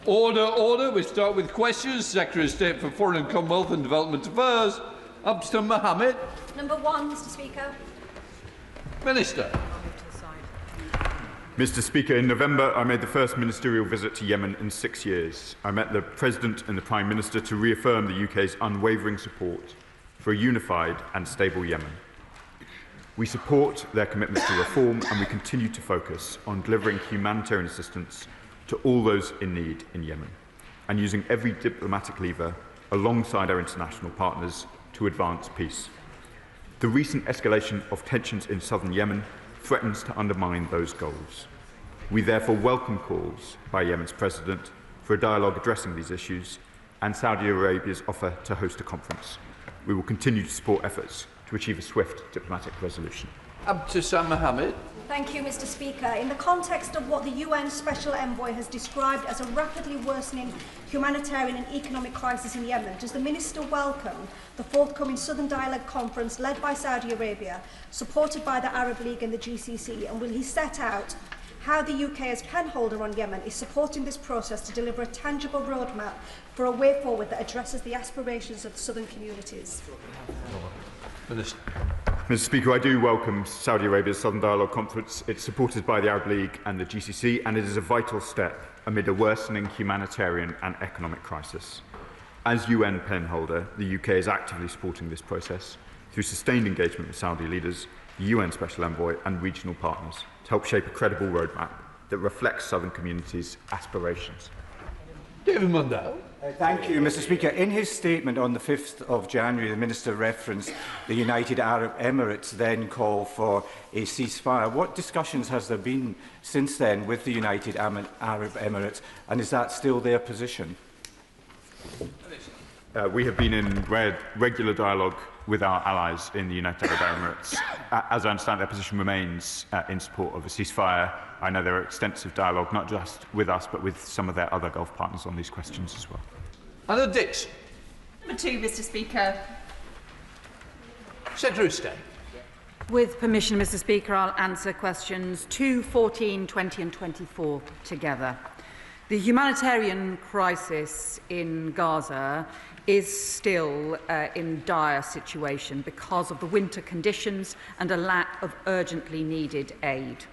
Order, order. We start with questions. Secretary of State for Foreign, Commonwealth and Development Affairs, Abstam Mohammed. Number 1, Mr Speaker. Minister. Mr Speaker, in November I made the first ministerial visit to Yemen in 6 years. I met the President and the Prime Minister to reaffirm the UK's unwavering support for a unified and stable Yemen. We support their commitment to reform and we continue to focus on delivering humanitarian assistance to all those in need in Yemen and using every diplomatic lever alongside our international partners to advance peace. The recent escalation of tensions in southern Yemen threatens to undermine those goals. We therefore welcome calls by Yemen's President for a dialogue addressing these issues and Saudi Arabia's offer to host a conference. We will continue to support efforts to achieve a swift diplomatic resolution. Abdeslam Mohammed. Thank you, Mr Speaker. In the context of what the UN Special Envoy has described as a rapidly worsening humanitarian and economic crisis in Yemen, does the Minister welcome the forthcoming Southern Dialogue Conference led by Saudi Arabia, supported by the Arab League and the GCC, and will he set out how the UK as penholder on Yemen is supporting this process to deliver a tangible roadmap for a way forward that addresses the aspirations of the southern communities? Minister. Mr Speaker, I do welcome Saudi Arabia's Southern Dialogue Conference. It's supported by the Arab League and the GCC, and it is a vital step amid a worsening humanitarian and economic crisis. As UN penholder, the UK is actively supporting this process through sustained engagement with Saudi leaders, the UN Special Envoy and regional partners to help shape a credible roadmap that reflects southern communities' aspirations. David Mundell. Thank you, Mr Speaker. In his statement on the 5th of January, the Minister referenced the United Arab Emirates then call for a ceasefire. What discussions has there been since then with the United Arab Emirates, and is that still their position? We have been in regular dialogue with our allies in the United Arab Emirates. As I understand, their position remains in support of a ceasefire. I know there are extensive dialogue, not just with us, but with some of their other Gulf partners on these questions as well. Anna Dixon. Number 2, Mr Speaker. Secretary of State. With permission, Mr Speaker, I'll answer questions 2, 14, 20 and 24 together. The humanitarian crisis in Gaza is still in dire situation because of the winter conditions and a lack of urgently needed aid.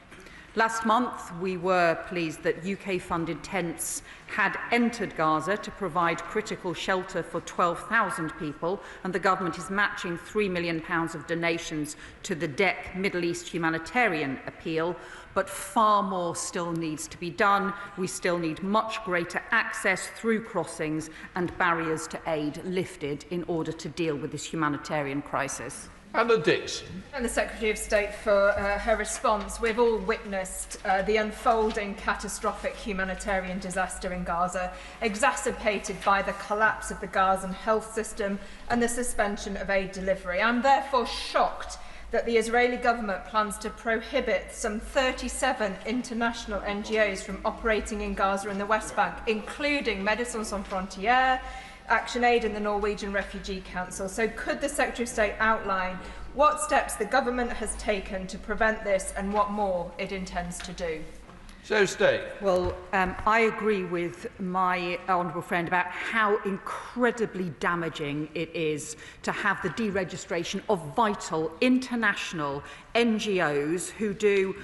Last month, we were pleased that UK-funded tents had entered Gaza to provide critical shelter for 12,000 people, and the government is matching £3 million of donations to the DEC Middle East Humanitarian Appeal, but far more still needs to be done. We still need much greater access through crossings and barriers to aid lifted in order to deal with this humanitarian crisis. Anna Dixon. And the Secretary of State for her response. We've all witnessed the unfolding catastrophic humanitarian disaster in Gaza, exacerbated by the collapse of the Gazan health system and the suspension of aid delivery. I'm therefore shocked that the Israeli government plans to prohibit some 37 international NGOs from operating in Gaza and the West Bank, including Médecins Sans Frontières, ActionAid and the Norwegian Refugee Council. So could the Secretary of State outline what steps the government has taken to prevent this and what more it intends to do? Secretary of State. Well, I agree with my honourable friend about how incredibly damaging it is to have the deregistration of vital international NGOs who do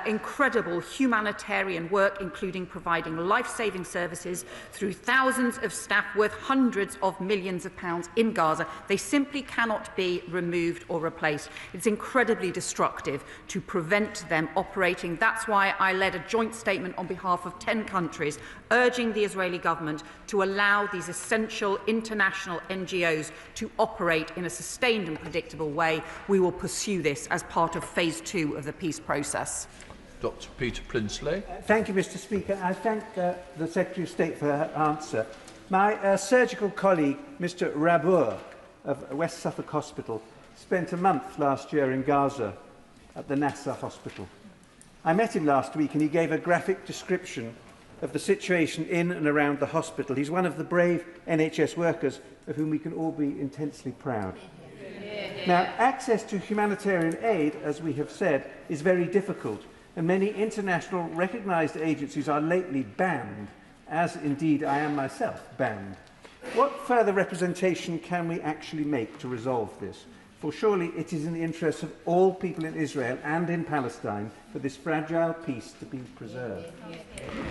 incredible humanitarian work, including providing life-saving services through thousands of staff worth hundreds of millions of pounds in Gaza. They simply cannot be removed or replaced. It's incredibly destructive to prevent them operating. That's why I led a joint statement on behalf of 10 countries urging the Israeli government to allow these essential international NGOs to operate in a sustained and predictable way. We will pursue this as part of phase 2 of the peace process. Dr. Peter Prinsley. Thank you, Mr Speaker. I thank the Secretary of State for her answer. My surgical colleague, Mr Rabour of West Suffolk Hospital, spent a month last year in Gaza at the Nasser Hospital. I met him last week and he gave a graphic description of the situation in and around the hospital. He's one of the brave NHS workers of whom we can all be intensely proud. Now, access to humanitarian aid, as we have said, is very difficult, and many international recognised agencies are lately banned as indeed I am myself, banned. What further representation can we actually make to resolve this? For surely it is in the interests of all people in Israel and in Palestine for this fragile peace to be preserved.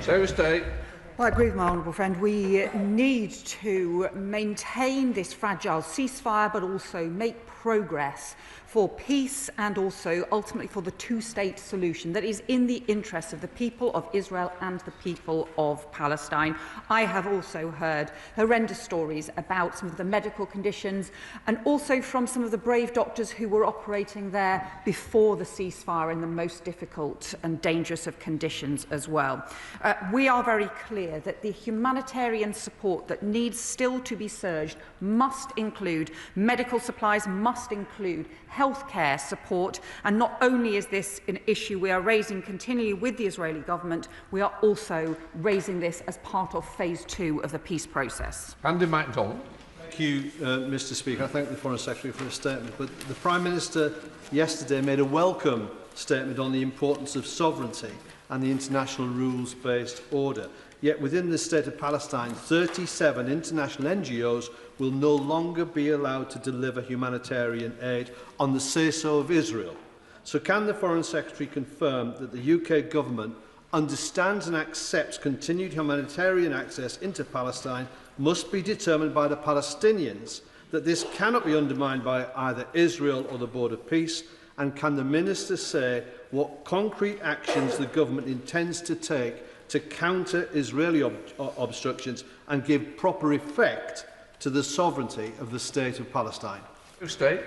Secretary of State. Well, I agree with my honourable friend. We need to maintain this fragile ceasefire, but also make progress for peace and also ultimately for the two-state solution that is in the interests of the people of Israel and the people of Palestine. I have also heard horrendous stories about some of the medical conditions and also from some of the brave doctors who were operating there before the ceasefire in the most difficult and dangerous of conditions as well. We are very clear that the humanitarian support that needs still to be surged must include medical supplies, must include healthcare support, and not only is this an issue we are raising continually with the Israeli government, we are also raising this as part of phase 2 of the peace process. Andy MacDonald. Thank you, Mr. Speaker. I thank the Foreign Secretary for his statement, but the Prime Minister yesterday made a welcome statement on the importance of sovereignty and the international rules-based order. Yet within the state of Palestine, 37 international NGOs will no longer be allowed to deliver humanitarian aid on the say-so of Israel. So can the Foreign Secretary confirm that the UK government understands and accepts continued humanitarian access into Palestine must be determined by the Palestinians, that this cannot be undermined by either Israel or the Board of Peace, and can the Minister say what concrete actions the government intends to take to counter Israeli obstructions and give proper effect to the sovereignty of the State of Palestine? State.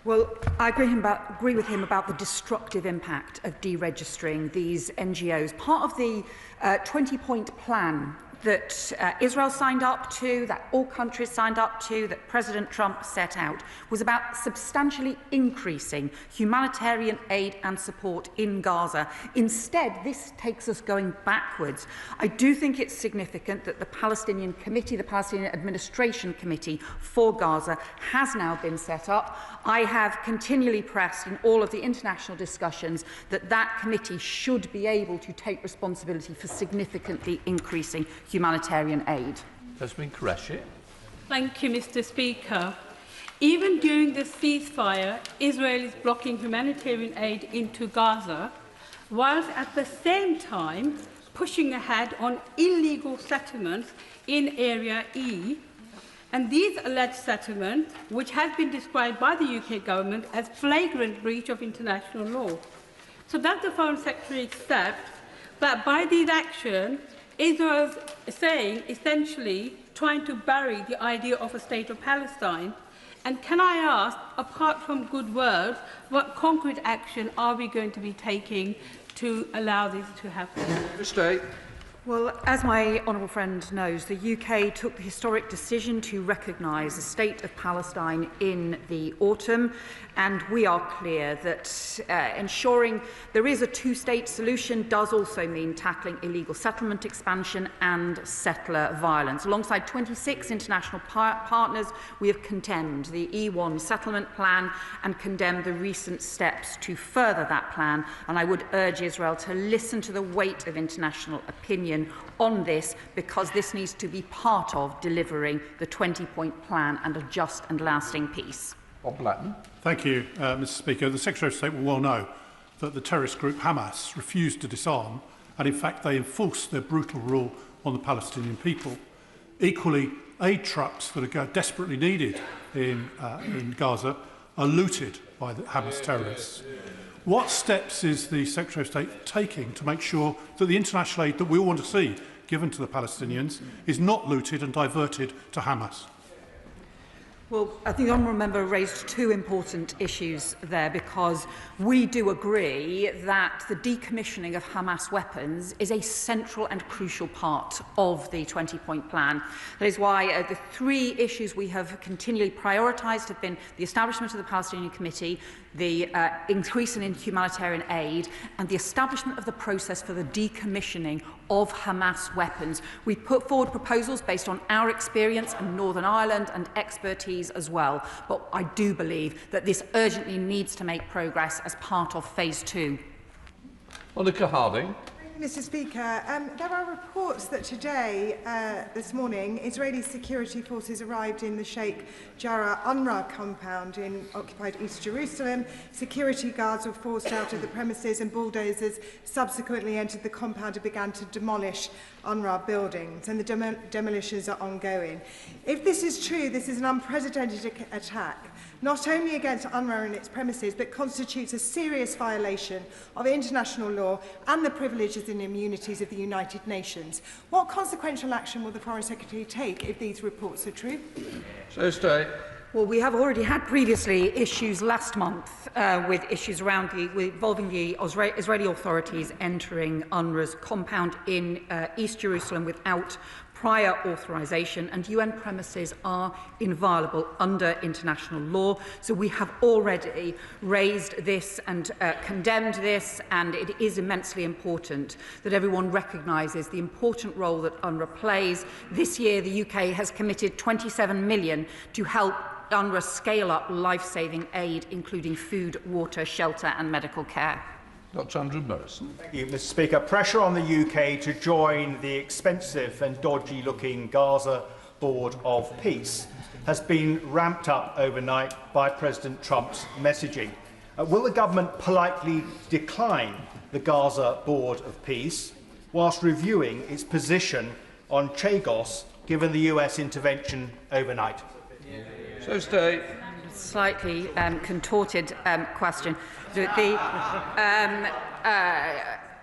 Well, I agree with him about the destructive impact of deregistering these NGOs. Part of the 20-point plan that Israel signed up to, that all countries signed up to, that President Trump set out, was about substantially increasing humanitarian aid and support in Gaza. Instead, this takes us going backwards. I do think it's significant that the Palestinian Committee, the Palestinian Administration Committee for Gaza, has now been set up. I have continually pressed in all of the international discussions that that committee should be able to take responsibility for significantly increasing humanitarian aid. Jasmine Qureshi. Thank you, Mr. Speaker. Even during the ceasefire, Israel is blocking humanitarian aid into Gaza, whilst at the same time pushing ahead on illegal settlements in Area E. And these alleged settlements, which has been described by the UK government as flagrant breach of international law. So does the Foreign Secretary accept that by these actions, Israel is saying, essentially, trying to bury the idea of a state of Palestine? And can I ask, apart from good words, what concrete action are we going to be taking to allow this to happen? State. Well, as my honourable friend knows, the UK took the historic decision to recognise the state of Palestine in the autumn, and we are clear that ensuring there is a two-state solution does also mean tackling illegal settlement expansion and settler violence. Alongside 26 international partners, we have condemned the E1 settlement plan and condemned the recent steps to further that plan, and I would urge Israel to listen to the weight of international opinion on this, because this needs to be part of delivering the 20-point plan and a just and lasting peace. Bob Blatton. Thank you, Mr. Speaker. The Secretary of State will well know that the terrorist group Hamas refused to disarm, and in fact they enforced their brutal rule on the Palestinian people. Equally, aid trucks that are desperately needed in Gaza are looted by the Hamas terrorists. What steps is the Secretary of State taking to make sure that the international aid that we all want to see given to the Palestinians is not looted and diverted to Hamas? Well, I think the honourable member raised two important issues there, because we do agree that the decommissioning of Hamas weapons is a central and crucial part of the 20-point plan. That is why the three issues we have continually prioritised have been the establishment of the Palestinian Committee, the increase in humanitarian aid, and the establishment of the process for the decommissioning of Hamas weapons. We put forward proposals based on our experience in Northern Ireland and expertise as well, but I do believe that this urgently needs to make progress as part of phase 2. Monica Harding. Mr. Speaker, there are reports that today, this morning, Israeli security forces arrived in the Sheikh Jarrah UNRWA compound in occupied East Jerusalem. Security guards were forced out of the premises and bulldozers subsequently entered the compound and began to demolish UNRWA buildings, and the demolitions are ongoing. If this is true, this is an unprecedented attack, not only against UNRWA and its premises, but constitutes a serious violation of international law and the privileges and immunities of the United Nations. What consequential action will the Foreign Secretary take if these reports are true? So stay. Well, we have already had previously issues last month with issues around involving the Israeli authorities entering UNRWA's compound in East Jerusalem without prior authorization, and UN premises are inviolable under international law. So we have already raised this and condemned this, and it is immensely important that everyone recognises the important role that UNRWA plays. This year, the UK has committed 27 million to help UNRWA scale up life-saving aid, including food, water, shelter and medical care. Dr. Andrew Morrison. Thank you, Mr. Speaker. Pressure on the UK to join the expensive and dodgy-looking Gaza Board of Peace has been ramped up overnight by President Trump's messaging. Will the government politely decline the Gaza Board of Peace whilst reviewing its position on Chagos, given the US intervention overnight? So stay. Slightly contorted question.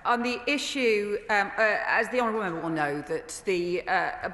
On the issue, as the honourable member will know, that the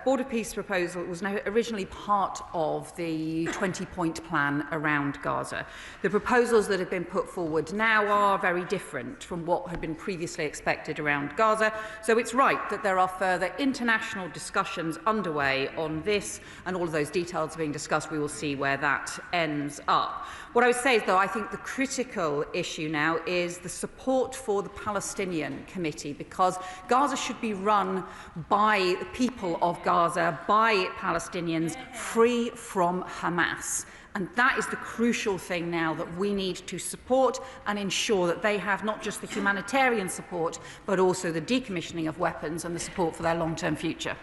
Board of Peace proposal was originally part of the 20-point plan around Gaza. The proposals that have been put forward now are very different from what had been previously expected around Gaza. So it's right that there are further international discussions underway on this, and all of those details are being discussed. We will see where that ends up. What I would say is, though, I think the critical issue now is the support for the Palestinian Committee, because Gaza should be run by the people of Gaza, by Palestinians, free from Hamas. And that is the crucial thing now that we need to support and ensure that they have not just the humanitarian support, but also the decommissioning of weapons and the support for their long-term future.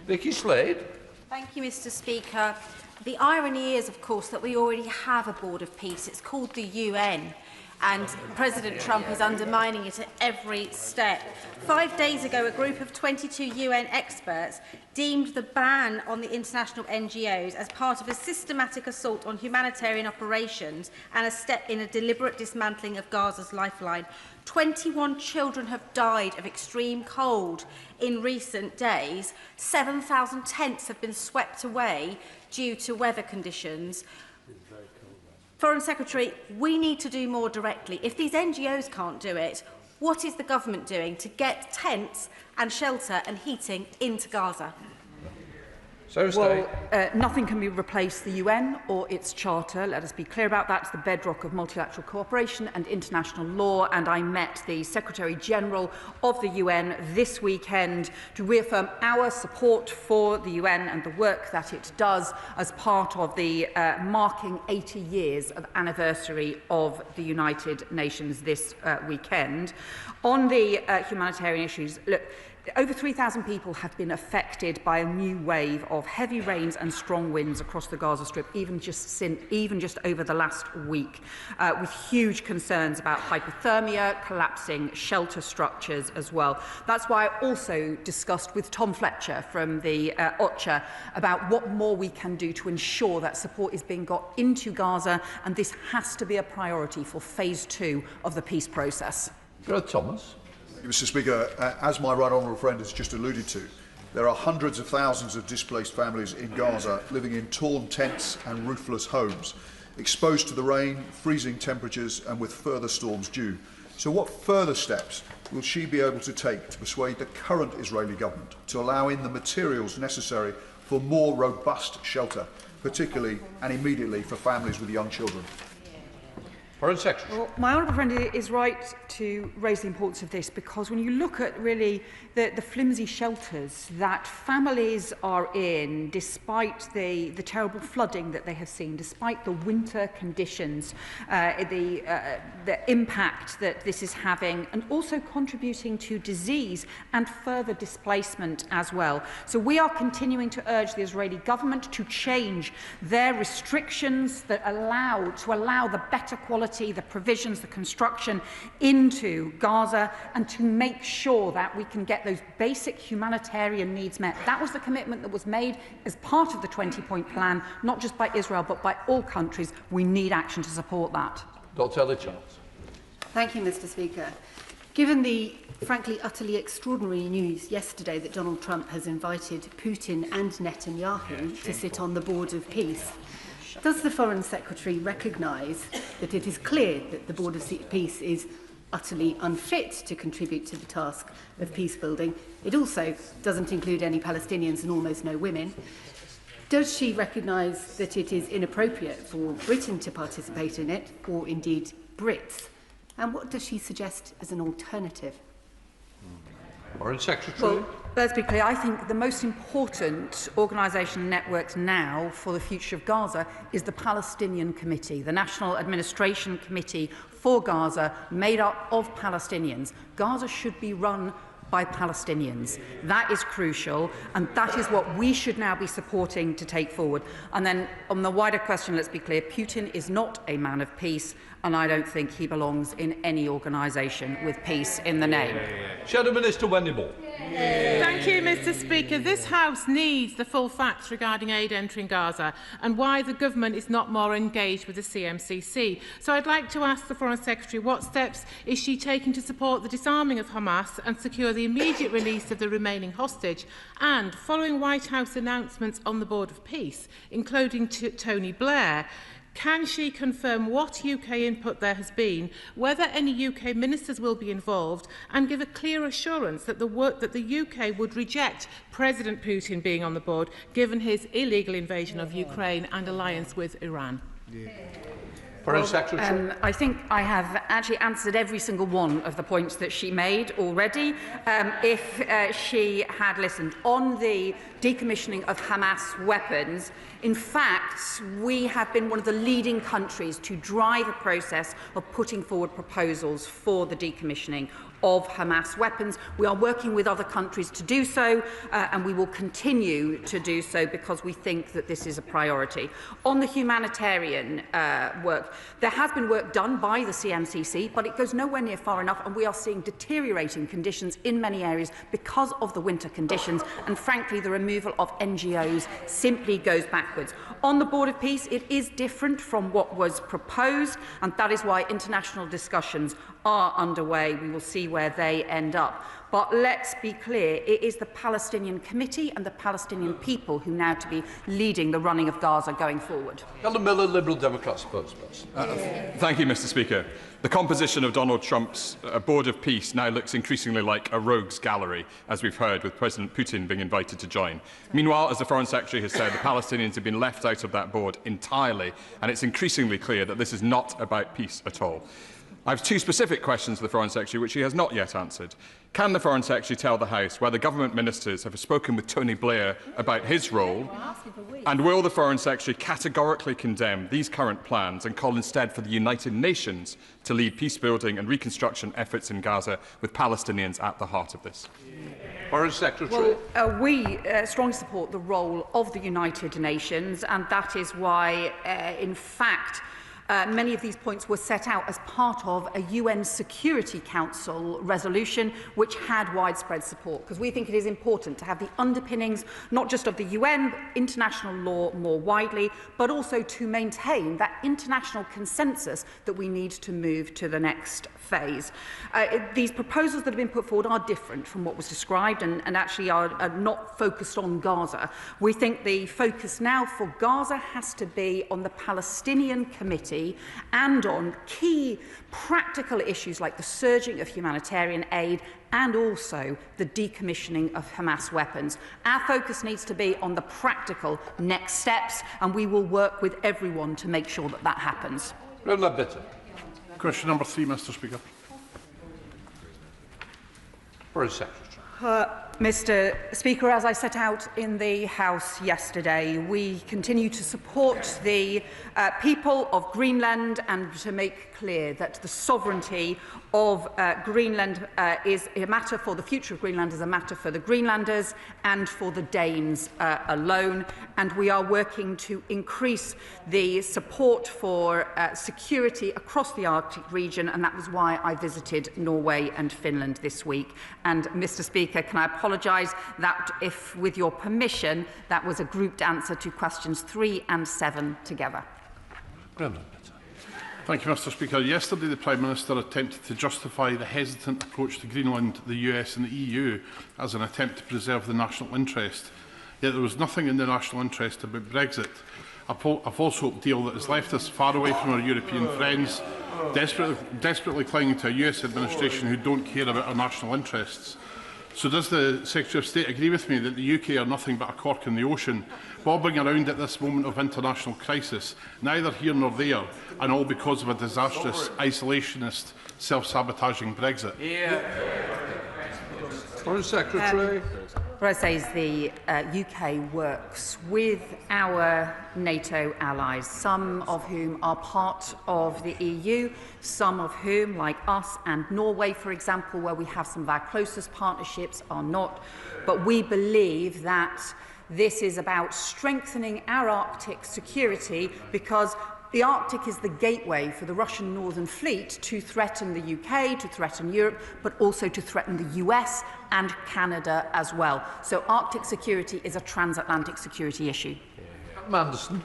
Vicky Slade. Thank you, Mr. Speaker. The irony is, of course, that we already have a Board of Peace. It's called the UN, and President Trump is undermining it at every step. 5 days ago, a group of 22 UN experts deemed the ban on the international NGOs as part of a systematic assault on humanitarian operations and a step in a deliberate dismantling of Gaza's lifeline. 21 children have died of extreme cold in recent days. 7,000 tents have been swept away due to weather conditions. Foreign Secretary, we need to do more directly. If these NGOs can't do it, what is the government doing to get tents and shelter and heating into Gaza? Well, nothing can replace the UN or its charter. Let us be clear about that. It's the bedrock of multilateral cooperation and international law. And I met the Secretary-General of the UN this weekend to reaffirm our support for the UN and the work that it does as part of the marking 80 years of anniversary of the United Nations this weekend. On the humanitarian issues, look, over 3,000 people have been affected by a new wave of heavy rains and strong winds across the Gaza Strip, even just over the last week, with huge concerns about hypothermia, collapsing shelter structures as well. That's why I also discussed with Tom Fletcher from the OCHA about what more we can do to ensure that support is being got into Gaza, and this has to be a priority for phase 2 of the peace process. Thomas. Mr. Speaker, as my right honourable friend has just alluded to, there are hundreds of thousands of displaced families in Gaza living in torn tents and roofless homes, exposed to the rain, freezing temperatures and with further storms due. So what further steps will she be able to take to persuade the current Israeli government to allow in the materials necessary for more robust shelter, particularly and immediately for families with young children? Foreign Secretary. Well, my honourable friend is right to raise the importance of this, because when you look at really the flimsy shelters that families are in, despite the terrible flooding that they have seen, despite the winter conditions, the impact that this is having, and also contributing to disease and further displacement as well. So we are continuing to urge the Israeli government to change their restrictions that allow the better quality, the provisions, the construction into Gaza, and to make sure that we can get those basic humanitarian needs met. That was the commitment that was made as part of the 20-point plan, not just by Israel, but by all countries. We need action to support that. Dr. Ellis-Charles. Thank you, Mr. Speaker. Given the frankly utterly extraordinary news yesterday that Donald Trump has invited Putin and Netanyahu to sit on the Board of Peace, does the Foreign Secretary recognise that it is clear that the Board of Peace is utterly unfit to contribute to the task of peace building? It also doesn't include any Palestinians and almost no women. Does she recognise that it is inappropriate for Britain to participate in it, or indeed Brits? And what does she suggest as an alternative? Foreign Secretary. Well, let's be clear. I think the most important organisation and network now for the future of Gaza is the Palestinian Committee, the National Administration Committee for Gaza, made up of Palestinians. Gaza should be run by Palestinians. That is crucial, and that is what we should now be supporting to take forward. And then on the wider question, let's be clear, Putin is not a man of peace, and I don't think he belongs in any organisation with peace in the name. Shadow Minister Wendy Moore. Thank you, Mr. Speaker. This House needs the full facts regarding aid entering Gaza and why the government is not more engaged with the CMCC. So I'd like to ask the Foreign Secretary, what steps is she taking to support the disarming of Hamas and secure the immediate release of the remaining hostage? And following White House announcements on the Board of Peace, including Tony Blair, can she confirm what UK input there has been, whether any UK ministers will be involved, and give a clear assurance that the UK would reject President Putin being on the board, given his illegal invasion of Ukraine and alliance with Iran? Foreign Secretary. I think I have actually answered every single one of the points that she made already. If she had listened on the decommissioning of Hamas weapons, in fact, we have been one of the leading countries to drive a process of putting forward proposals for the decommissioning of Hamas weapons. We are working with other countries to do so, and we will continue to do so because we think that this is a priority. On the humanitarian work, there has been work done by the CMCC, but it goes nowhere near far enough, and we are seeing deteriorating conditions in many areas because of the winter conditions, and frankly, the removal of NGOs simply goes backwards. On the Board of Peace, it is different from what was proposed, and that is why international discussions are underway. We will see where they end up. But let's be clear, it is the Palestinian Committee and the Palestinian people who now to be leading the running of Gaza going forward. Helen Miller, Liberal Democrats spokesperson. Thank you, Mr. Speaker. The composition of Donald Trump's Board of Peace now looks increasingly like a rogues gallery, as we've heard, with President Putin being invited to join. Meanwhile, as the Foreign Secretary has said, the Palestinians have been left out of that board entirely, and it's increasingly clear that this is not about peace at all. I have two specific questions to the Foreign Secretary, which she has not yet answered. Can the Foreign Secretary tell the House whether government ministers have spoken with Tony Blair about his role? And will the Foreign Secretary categorically condemn these current plans and call instead for the United Nations to lead peace-building and reconstruction efforts in Gaza, with Palestinians at the heart of this? Foreign Secretary. Well, we strongly support the role of the United Nations, and that is why, in fact, many of these points were set out as part of a UN Security Council resolution which had widespread support, because we think it is important to have the underpinnings not just of the UN, but international law more widely, but also to maintain that international consensus that we need to move to the next phase. These proposals that have been put forward are different from what was described and actually are not focused on Gaza. We think the focus now for Gaza has to be on the Palestinian Committee and on key practical issues like the surging of humanitarian aid and also the decommissioning of Hamas weapons. Our focus needs to be on the practical next steps, and we will work with everyone to make sure that that happens. Question number 3, Mr Speaker. Foreign Secretary. Mr Speaker, as I set out in the House yesterday, we continue to support the people of Greenland and to make clear that the sovereignty of Greenland is a matter for the future of Greenland, is a matter for the Greenlanders and for the Danes alone. And we are working to increase the support for security across the Arctic region, and that was why I visited Norway and Finland this week. And Mr Speaker, can I apologise that if, with your permission, that was a grouped answer to questions 3 and 7 together. Thank you, Mr Speaker. Yesterday, the Prime Minister attempted to justify the hesitant approach to Greenland, the US and the EU as an attempt to preserve the national interest. Yet there was nothing in the national interest about Brexit, a false hope deal that has left us far away from our European friends, desperately clinging to a US administration who don't care about our national interests. So does the Secretary of State agree with me that the UK are nothing but a cork in the ocean, bobbing around at this moment of international crisis, neither here nor there, and all because of a disastrous, isolationist, self-sabotaging Brexit? Foreign Secretary. What I say is the UK works with our NATO allies, some of whom are part of the EU, some of whom, like us and Norway, for example, where we have some of our closest partnerships, are not. But we believe that this is about strengthening our Arctic security, because the Arctic is the gateway for the Russian Northern Fleet to threaten the UK, to threaten Europe, but also to threaten the US and Canada as well. So Arctic security is a transatlantic security issue. Manderson.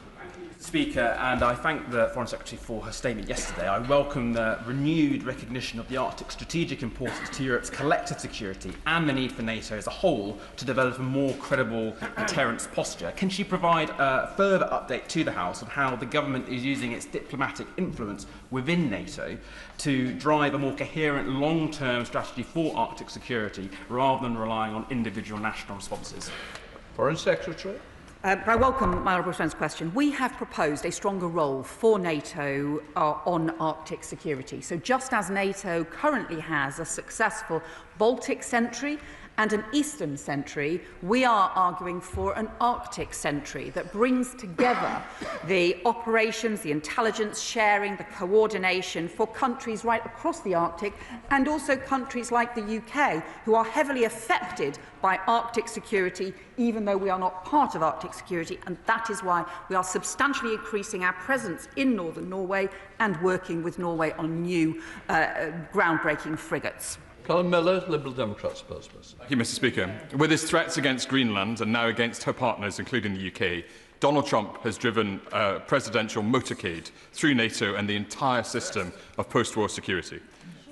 Speaker, and I thank the Foreign Secretary for her statement yesterday. I welcome the renewed recognition of the Arctic's strategic importance to Europe's collective security and the need for NATO as a whole to develop a more credible deterrence posture. Can she provide a further update to the House on how the government is using its diplomatic influence within NATO to drive a more coherent long-term strategy for Arctic security rather than relying on individual national responses? Foreign Secretary. I welcome my honourable friend's question. We have proposed a stronger role for NATO on Arctic security. So just as NATO currently has a successful Baltic sentry and an Eastern sentry, we are arguing for an Arctic sentry that brings together the operations, the intelligence sharing, the coordination for countries right across the Arctic, and also countries like the UK, who are heavily affected by Arctic security, even though we are not part of Arctic security. And that is why we are substantially increasing our presence in northern Norway and working with Norway on new groundbreaking frigates. Colin Miller, Liberal Democrats. Thank you, Mr Speaker. With his threats against Greenland and now against her partners, including the UK, Donald Trump has driven a presidential motorcade through NATO and the entire system of post-war security.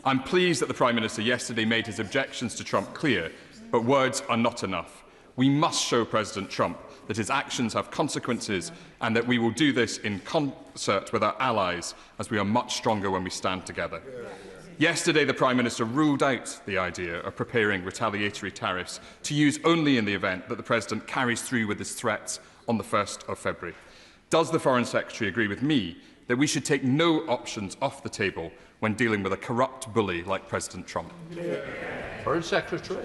I'm pleased that the Prime Minister yesterday made his objections to Trump clear, but words are not enough. We must show President Trump that his actions have consequences and that we will do this in concert with our allies, as we are much stronger when we stand together. Yesterday, the Prime Minister ruled out the idea of preparing retaliatory tariffs to use only in the event that the President carries through with his threats on the 1st of February. Does the Foreign Secretary agree with me that we should take no options off the table when dealing with a corrupt bully like President Trump? Foreign Secretary.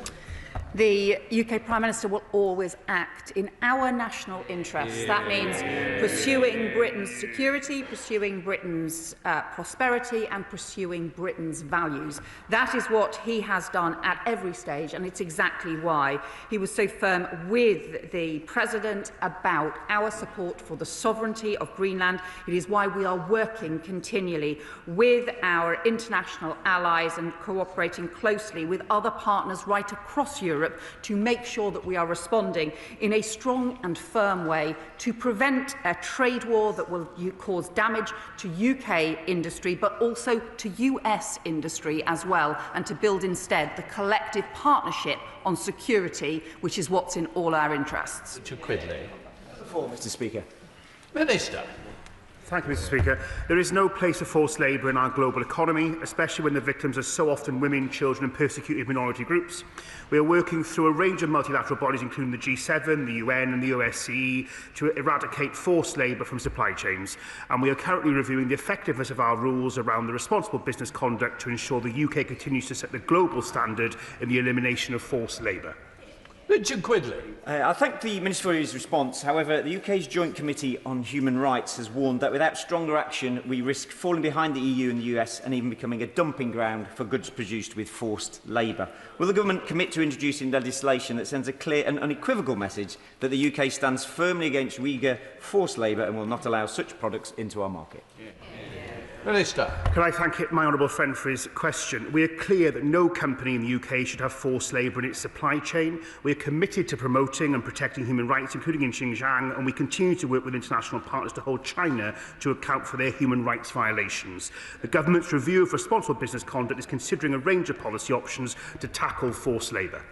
The UK Prime Minister will always act in our national interests. That means pursuing Britain's security, pursuing Britain's prosperity and pursuing Britain's values. That is what he has done at every stage, and it's exactly why he was so firm with the President about our support for the sovereignty of Greenland. It is why we are working continually with our international allies and cooperating closely with other partners right across Europe to make sure that we are responding in a strong and firm way to prevent a trade war that will cause damage to UK industry, but also to US industry as well, and to build instead the collective partnership on security, which is what's in all our interests. Richard Quidley. Mr Speaker. Minister. Thank you, Mr. Speaker. There is no place for forced labour in our global economy, especially when the victims are so often women, children and persecuted minority groups. We are working through a range of multilateral bodies, including the G7, the UN and the OSCE, to eradicate forced labour from supply chains. And we are currently reviewing the effectiveness of our rules around the responsible business conduct to ensure the UK continues to set the global standard in the elimination of forced labour. Richard Quidley. I thank the Minister for his response. However, the UK's Joint Committee on Human Rights has warned that without stronger action, we risk falling behind the EU and the US and even becoming a dumping ground for goods produced with forced labour. Will the government commit to introducing legislation that sends a clear and unequivocal message that the UK stands firmly against Uyghur forced labour and will not allow such products into our market? Minister. Can I thank my honourable friend for his question? We are clear that no company in the UK should have forced labour in its supply chain. We are committed to promoting and protecting human rights, including in Xinjiang, and we continue to work with international partners to hold China to account for their human rights violations. The government's review of responsible business conduct is considering a range of policy options to tackle forced labour.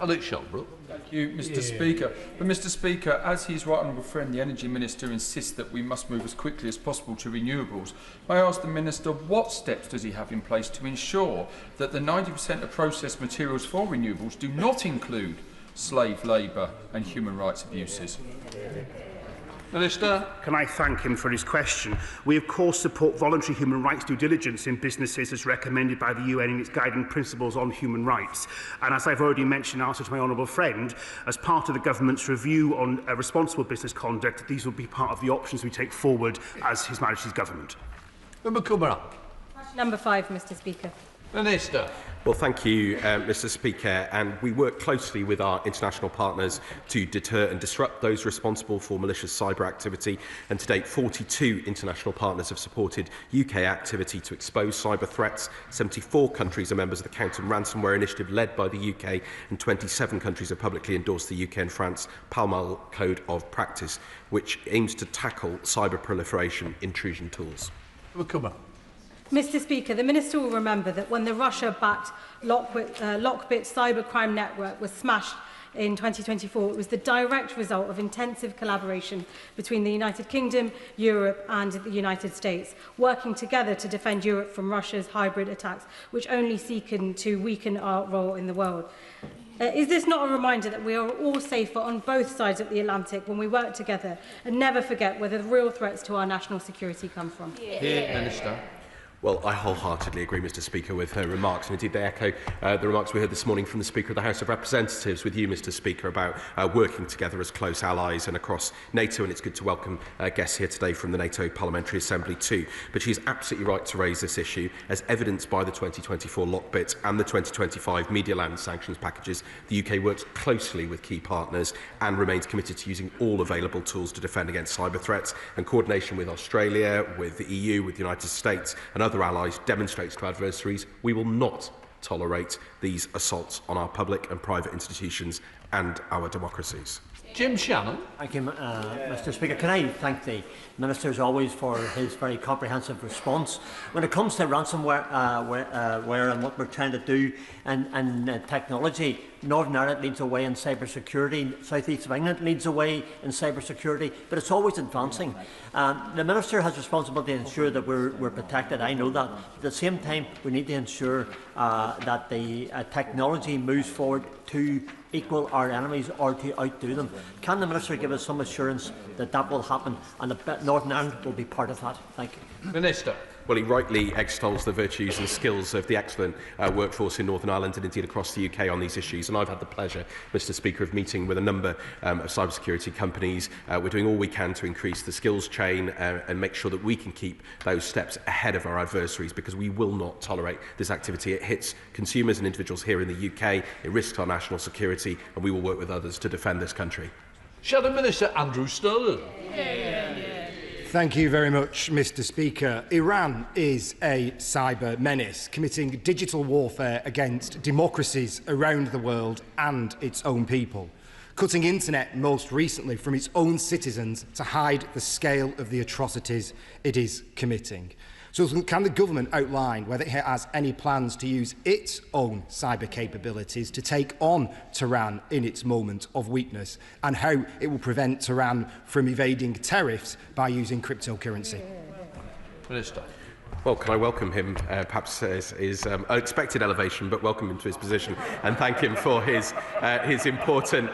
Alex Shelbrooke. Thank you, Mr. Speaker. But, Mr. Speaker, as his right honourable friend, the Energy Minister, insists that we must move as quickly as possible to renewables, may I ask the Minister what steps does he have in place to ensure that the 90% of processed materials for renewables do not include slave labour and human rights abuses? Minister. Can I thank him for his question? We, of course, support voluntary human rights due diligence in businesses as recommended by the UN in its guiding principles on human rights. And as I've already mentioned in answer to my honourable friend, as part of the government's review on responsible business conduct, these will be part of the options we take forward as His Majesty's government. Number 5, Mr. Speaker. Minister. Well, thank you, Mr. Speaker. And we work closely with our international partners to deter and disrupt those responsible for malicious cyber activity. And to date, 42 international partners have supported UK activity to expose cyber threats. 74 countries are members of the Counter Ransomware Initiative led by the UK, and 27 countries have publicly endorsed the UK and France Pall Mall Code of Practice, which aims to tackle cyber proliferation intrusion tools. Mr. Speaker, the Minister will remember that when the Russia-backed Lockbit cybercrime network was smashed in 2024, it was the direct result of intensive collaboration between the United Kingdom, Europe and the United States, working together to defend Europe from Russia's hybrid attacks, which only seek to weaken our role in the world. Is this not a reminder that we are all safer on both sides of the Atlantic when we work together and never forget where the real threats to our national security come from? Minister. Well, I wholeheartedly agree, Mr. Speaker, with her remarks, and indeed they echo the remarks we heard this morning from the Speaker of the House of Representatives with you, Mr. Speaker, about working together as close allies and across NATO, and it's good to welcome guests here today from the NATO Parliamentary Assembly too. But she is absolutely right to raise this issue, as evidenced by the 2024 Lockbit and the 2025 Media Land sanctions packages. The UK works closely with key partners and remains committed to using all available tools to defend against cyber threats, and coordination with Australia, with the EU, with the United States and other allies demonstrates to adversaries we will not tolerate these assaults on our public and private institutions and our democracies. Jim Shannon. Thank you, Mr. Speaker. Can I thank the Minister, as always, for his very comprehensive response. When it comes to ransomware and what we're trying to do in technology, Northern Ireland leads the way in cybersecurity, South East of England leads the way in cybersecurity, but it's always advancing. The Minister has responsibility to ensure that we're protected. I know that. At the same time, we need to ensure that the technology moves forward to equal our enemies or to outdo them. Can the Minister give us some assurance that that will happen and that Northern Ireland will be part of that? Thank you. Minister. Well, he rightly extols the virtues and skills of the excellent workforce in Northern Ireland and indeed across the UK on these issues. And I've had the pleasure, Mr. Speaker, of meeting with a number of cybersecurity companies. We're doing all we can to increase the skills chain and make sure that we can keep those steps ahead of our adversaries, because we will not tolerate this activity. It hits consumers and individuals here in the UK, it risks our national security, and we will work with others to defend this country. Shadow Minister Andrew Sterling. Thank you very much, Mr. Speaker. Iran is a cyber menace, committing digital warfare against democracies around the world and its own people, cutting internet most recently from its own citizens to hide the scale of the atrocities it is committing. So can the government outline whether it has any plans to use its own cyber capabilities to take on Tehran in its moment of weakness, and how it will prevent Tehran from evading tariffs by using cryptocurrency? Minister. Well, can I welcome him, perhaps his unexpected elevation, but welcome him to his position and thank him for his important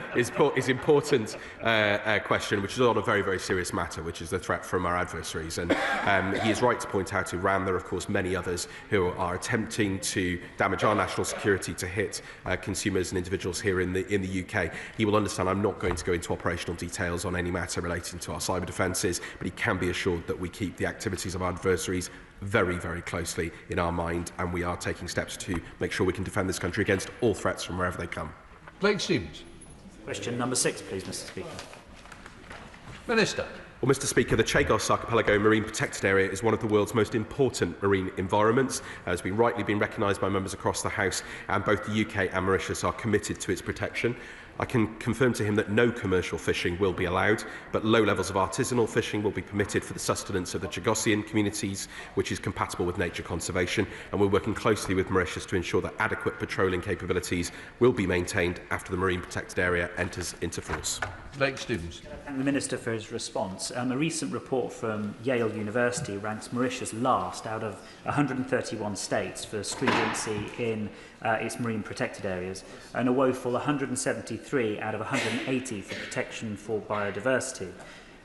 question, which is on a very, very serious matter, which is the threat from our adversaries. And he is right to point out Iran. There are, of course, many others who are attempting to damage our national security, to hit consumers and individuals here in the UK. He will understand I'm not going to go into operational details on any matter relating to our cyber defences, but he can be assured that we keep the activities of our adversaries very, very closely in our mind, and we are taking steps to make sure we can defend this country against all threats from wherever they come. Blake Stevens. Question number 6, please, Mr. Speaker. Minister. Well, Mr. Speaker, the Chagos Archipelago Marine Protected Area is one of the world's most important marine environments. Has rightly been recognised by members across the House, and both the UK and Mauritius are committed to its protection. I can confirm to him that no commercial fishing will be allowed, but low levels of artisanal fishing will be permitted for the sustenance of the Chagosian communities, which is compatible with nature conservation, and we're working closely with Mauritius to ensure that adequate patrolling capabilities will be maintained after the Marine Protected Area enters into force. Blake Stevens. Thank the Minister for his response. A recent report from Yale University ranks Mauritius last out of 131 states for stringency in its marine protected areas, and a woeful 173 out of 180 for protection for biodiversity.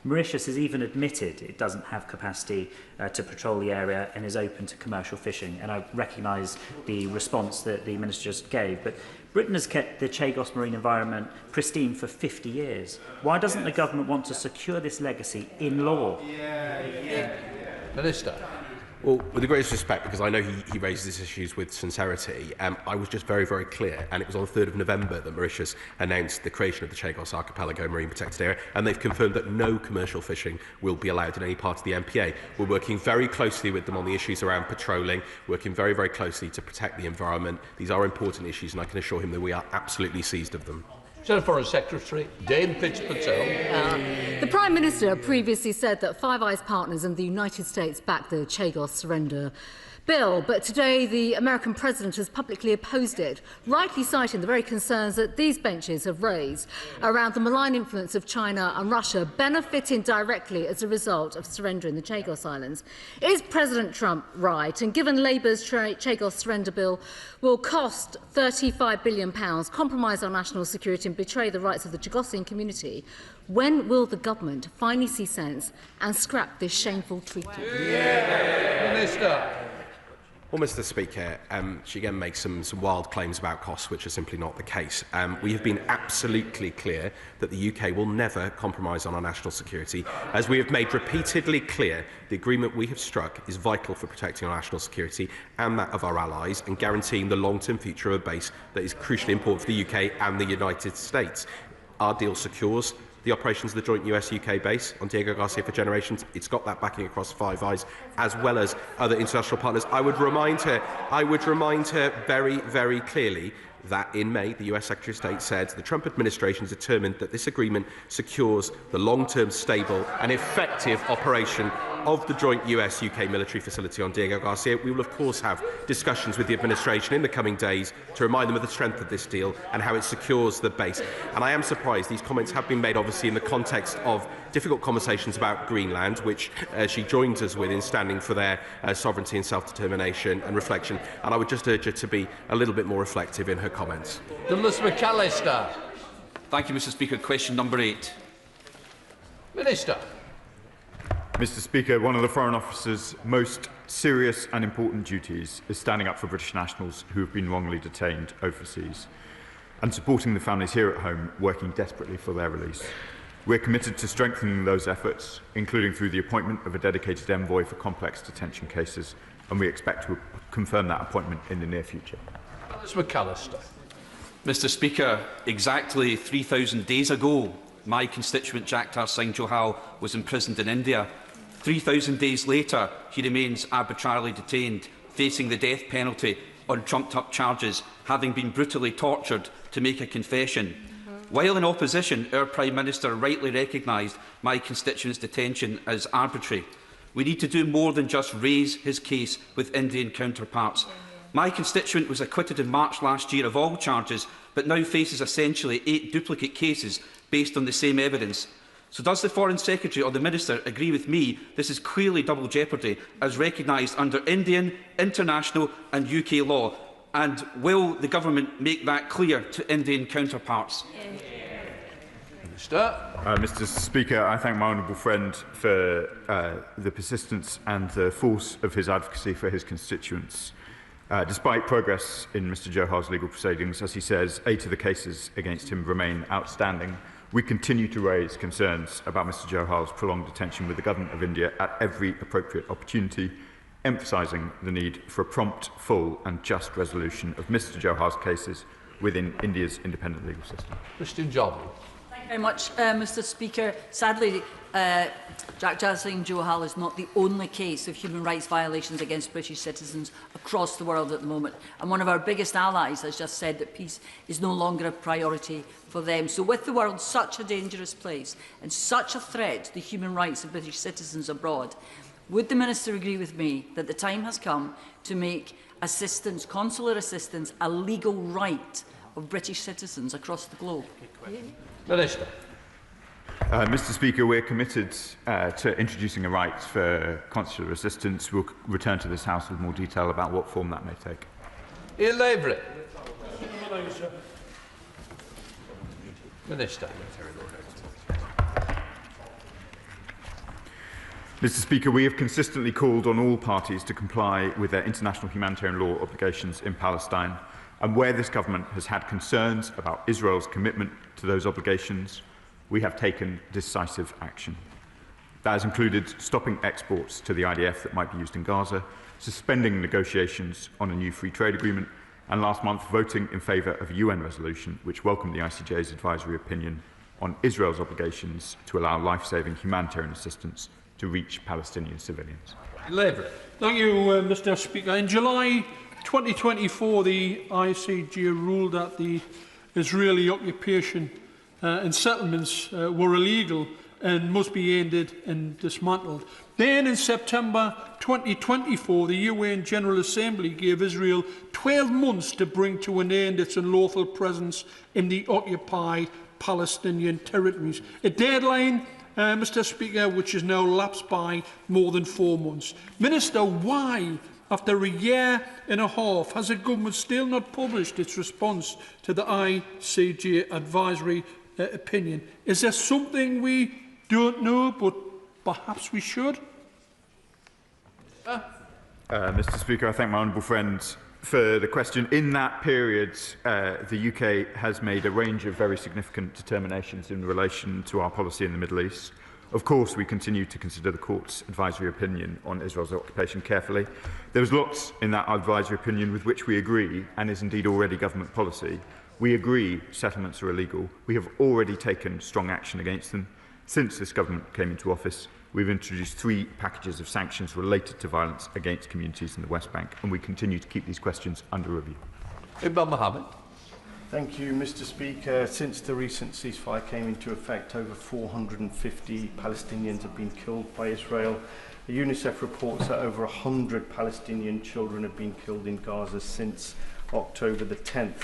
Mauritius has even admitted it doesn't have capacity to patrol the area and is open to commercial fishing, and I recognise the response that the Minister just gave, but Britain has kept the Chagos marine environment pristine for 50 years. Why doesn't the government want to secure this legacy in law? Minister. Well, with the greatest respect, because I know he raises these issues with sincerity, I was just very, very clear, and it was on the 3rd of November that Mauritius announced the creation of the Chagos Archipelago Marine Protected Area, and they've confirmed that no commercial fishing will be allowed in any part of the MPA. We're working very closely with them on the issues around patrolling, working very, very closely to protect the environment. These are important issues, and I can assure him that we are absolutely seized of them. Foreign Secretary Dame Fitz-Patel. The Prime Minister previously said that Five Eyes partners in the United States backed the Chagos surrender bill, but today the American president has publicly opposed it, rightly citing the very concerns that these benches have raised around the malign influence of China and Russia benefiting directly as a result of surrendering the Chagos Islands. Is President Trump right? And given Labour's Chagos surrender bill will cost £35 billion, compromise our national security and betray the rights of the Chagosian community, when will the government finally see sense and scrap this shameful treaty? Minister. Well, Mr. Speaker, she again makes some wild claims about costs, which are simply not the case. We have been absolutely clear that the UK will never compromise on our national security. As we have made repeatedly clear, the agreement we have struck is vital for protecting our national security and that of our allies, and guaranteeing the long-term future of a base that is crucially important for the UK and the United States. Our deal secures the operations of the joint US-UK base on Diego Garcia for generations. It's got that backing across Five Eyes, as well as other international partners. I would remind her very, very clearly that in May, the US Secretary of State said the Trump administration is determined that this agreement secures the long-term, stable and effective operation of the joint US-UK military facility on Diego Garcia. We will, of course, have discussions with the administration in the coming days to remind them of the strength of this deal and how it secures the base. And I am surprised these comments have been made, obviously, in the context of difficult conversations about Greenland, which she joins us with in standing for their sovereignty and self-determination and reflection. And I would just urge her to be a little bit more reflective in her comments. Douglas McAllister. Thank you, Mr. Speaker. Question number 8. Minister. Mr. Speaker, one of the Foreign Office's most serious and important duties is standing up for British nationals who have been wrongly detained overseas and supporting the families here at home working desperately for their release. We're committed to strengthening those efforts, including through the appointment of a dedicated envoy for complex detention cases, and we expect to confirm that appointment in the near future. Mr. McAllister. Mr. Speaker, exactly 3,000 days ago, my constituent Jagtar Singh Johal was imprisoned in India. 3,000 days later, he remains arbitrarily detained, facing the death penalty on trumped-up charges, having been brutally tortured to make a confession. While in opposition, our Prime Minister rightly recognised my constituent's detention as arbitrary. We need to do more than just raise his case with Indian counterparts. My constituent was acquitted in March last year of all charges, but now faces essentially 8 duplicate cases based on the same evidence. So does the Foreign Secretary or the Minister agree with me this is clearly double jeopardy as recognised under Indian, international and UK law? And will the government make that clear to Indian counterparts? Mr. Speaker, I thank my honourable friend for the persistence and the force of his advocacy for his constituents. Despite progress in Mr. Johal's legal proceedings, as he says, 8 of the cases against him remain outstanding. We continue to raise concerns about Mr. Johal's prolonged detention with the Government of India at every appropriate opportunity, emphasising the need for a prompt, full and just resolution of Mr. Johal's cases within India's independent legal system. Christian Jolly. Thank you very much, Mr. Speaker. Sadly, Chagos Singh Johal is not the only case of human rights violations against British citizens across the world at the moment. And one of our biggest allies has just said that peace is no longer a priority for them. So with the world such a dangerous place and such a threat to the human rights of British citizens abroad, would the Minister agree with me that the time has come to make assistance, consular assistance, a legal right of British citizens across the globe? Minister. Mr. Speaker, we're committed to introducing a right for consular assistance. We'll return to this House with more detail about what form that may take. Ian Lavery. Minister. Mr. Speaker, we have consistently called on all parties to comply with their international humanitarian law obligations in Palestine, and where this government has had concerns about Israel's commitment to those obligations, we have taken decisive action. That has included stopping exports to the IDF that might be used in Gaza, suspending negotiations on a new free trade agreement, and last month voting in favour of a UN resolution which welcomed the ICJ's advisory opinion on Israel's obligations to allow life-saving humanitarian assistance to reach Palestinian civilians. Thank you, Mr. Speaker. In July 2024, the ICJ ruled that the Israeli occupation and settlements were illegal and must be ended and dismantled. Then, in September 2024, the UN General Assembly gave Israel 12 months to bring to an end its unlawful presence in the occupied Palestinian territories. A deadline, Mr. Speaker, which has now lapsed by more than 4 months. Minister, why, after a year and a half, has the government still not published its response to the ICJ advisory opinion? Is there something we don't know, but perhaps we should? Mr. Speaker, I thank my honourable friend for the question. In that period, the UK has made a range of very significant determinations in relation to our policy in the Middle East. Of course, we continue to consider the Court's advisory opinion on Israel's occupation carefully. There was lots in that advisory opinion with which we agree, and is indeed already government policy. We agree settlements are illegal. We have already taken strong action against them. Since this government came into office, we've introduced 3 packages of sanctions related to violence against communities in the West Bank, and we continue to keep these questions under review. Imam Mohammed. Thank you, Mr. Speaker. Since the recent ceasefire came into effect, over 450 Palestinians have been killed by Israel. The UNICEF reports that over 100 Palestinian children have been killed in Gaza since October the 10th.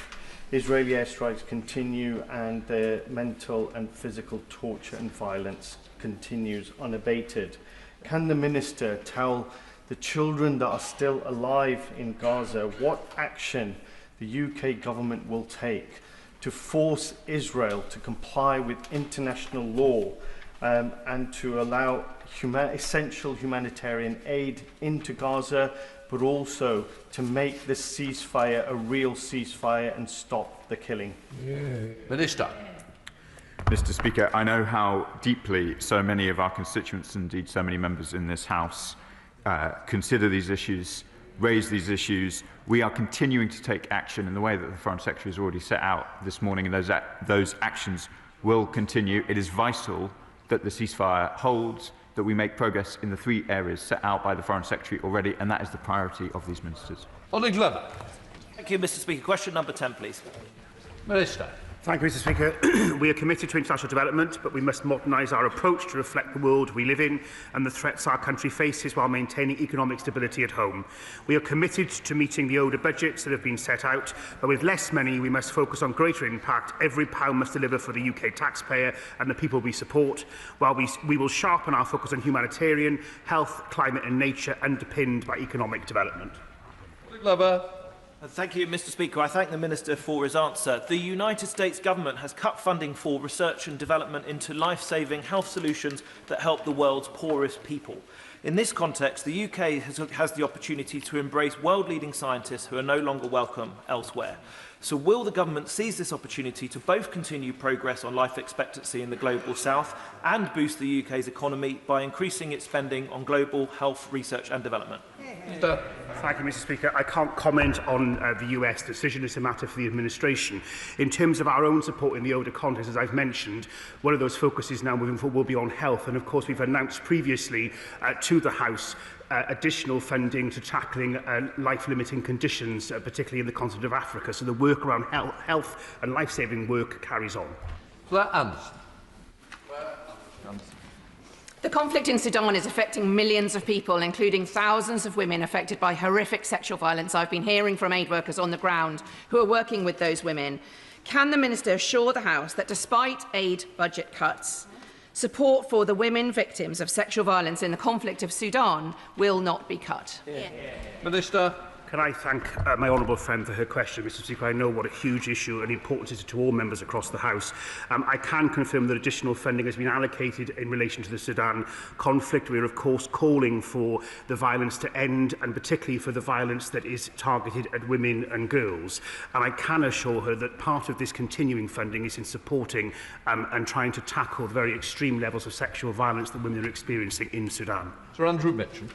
Israeli airstrikes continue, and the mental and physical torture and violence continues unabated. Can the Minister tell the children that are still alive in Gaza what action the UK government will take to force Israel to comply with international law and to allow essential humanitarian aid into Gaza, but also to make this ceasefire a real ceasefire and stop the killing? Minister. Mr. Speaker, I know how deeply so many of our constituents, indeed so many members in this House, consider these issues, raise these issues. We are continuing to take action in the way that the Foreign Secretary has already set out this morning, and those actions will continue. It is vital that the ceasefire holds, that we make progress in the 3 areas set out by the Foreign Secretary already, and that is the priority of these ministers. Ollie Glover. Thank you, Mr. Speaker. Question number 10, please. Minister. Thank you, Mr. Speaker. We are committed to international development, but we must modernise our approach to reflect the world we live in and the threats our country faces while maintaining economic stability at home. We are committed to meeting the ODA budgets that have been set out, but with less money we must focus on greater impact. Every pound must deliver for the UK taxpayer and the people we support, while we will sharpen our focus on humanitarian, health, climate and nature, underpinned by economic development. Glover. Thank you, Mr. Speaker. I thank the Minister for his answer. The United States government has cut funding for research and development into life-saving health solutions that help the world's poorest people. In this context, the UK has the opportunity to embrace world-leading scientists who are no longer welcome elsewhere. So will the government seize this opportunity to both continue progress on life expectancy in the global south and boost the UK's economy by increasing its spending on global health research and development? Thank you, Mr. Speaker. I can't comment on the US decision. It's a matter for the administration. In terms of our own support in the ODA context, as I've mentioned, one of those focuses now moving forward will be on health. And of course, we've announced previously to the House additional funding to tackling life-limiting conditions, particularly in the continent of Africa. So the work around health and life-saving work carries on. The conflict in Sudan is affecting millions of people, including thousands of women affected by horrific sexual violence. I've been hearing from aid workers on the ground who are working with those women. Can the Minister assure the House that despite aid budget cuts, support for the women victims of sexual violence in the conflict of Sudan will not be cut? Minister. Can I thank my honourable friend for her question, Mr. Speaker? I know what a huge issue and important it is to all members across the House. I can confirm that additional funding has been allocated in relation to the Sudan conflict. We are, of course, calling for the violence to end, and particularly for the violence that is targeted at women and girls. And I can assure her that part of this continuing funding is in supporting and trying to tackle the very extreme levels of sexual violence that women are experiencing in Sudan. Sir Andrew Mitchell.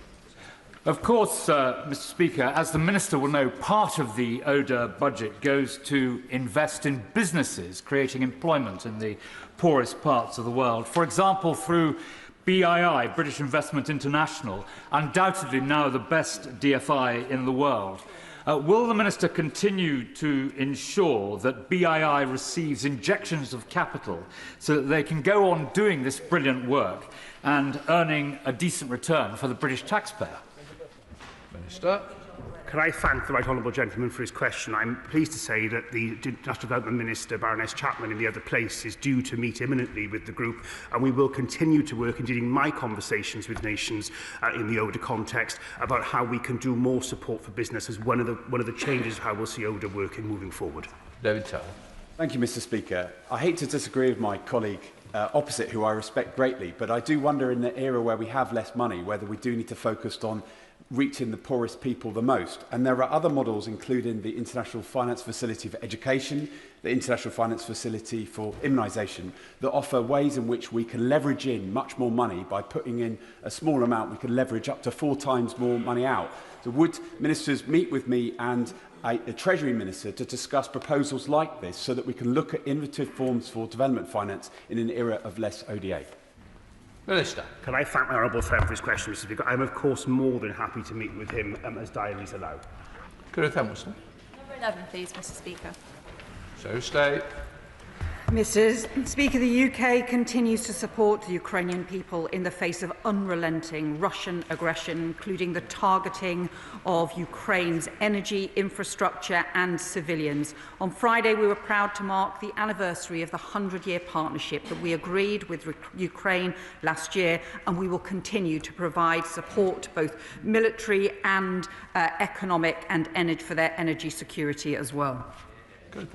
Of course, Mr. Speaker, as the Minister will know, part of the ODA budget goes to invest in businesses, creating employment in the poorest parts of the world. For example, through BII, British Investment International, undoubtedly now the best DFI in the world. Will the Minister continue to ensure that BII receives injections of capital so that they can go on doing this brilliant work and earning a decent return for the British taxpayer? Minister. Can I thank the right honourable gentleman for his question? I'm pleased to say that the National Development Minister, Baroness Chapman, in the other place, is due to meet imminently with the group, and we will continue to work, indeed in my conversations with nations in the ODA context, about how we can do more support for business as one of the changes of how we'll see ODA working moving forward. David Tyler. Thank you, Mr. Speaker. I hate to disagree with my colleague opposite, who I respect greatly, but I do wonder, in the era where we have less money, whether we do need to focus on reaching the poorest people the most. And there are other models, including the International Finance Facility for Education, the International Finance Facility for Immunisation, that offer ways in which we can leverage in much more money. By putting in a small amount, we can leverage up to 4 times more money out. So would ministers meet with me and a Treasury Minister to discuss proposals like this, so that we can look at innovative forms for development finance in an era of less ODA? Minister. Can I thank my honourable friend for his question, Mr. Speaker? I'm, of course, more than happy to meet with him as diaries allow. Gareth Emerson. Number 11, please, Mr. Speaker. So stay. Mr. Speaker, the UK continues to support the Ukrainian people in the face of unrelenting Russian aggression, including the targeting of Ukraine's energy, infrastructure and civilians. On Friday, we were proud to mark the anniversary of the 100-year partnership that we agreed with Ukraine last year, and we will continue to provide support, both military and economic, and for their energy security as well. Good,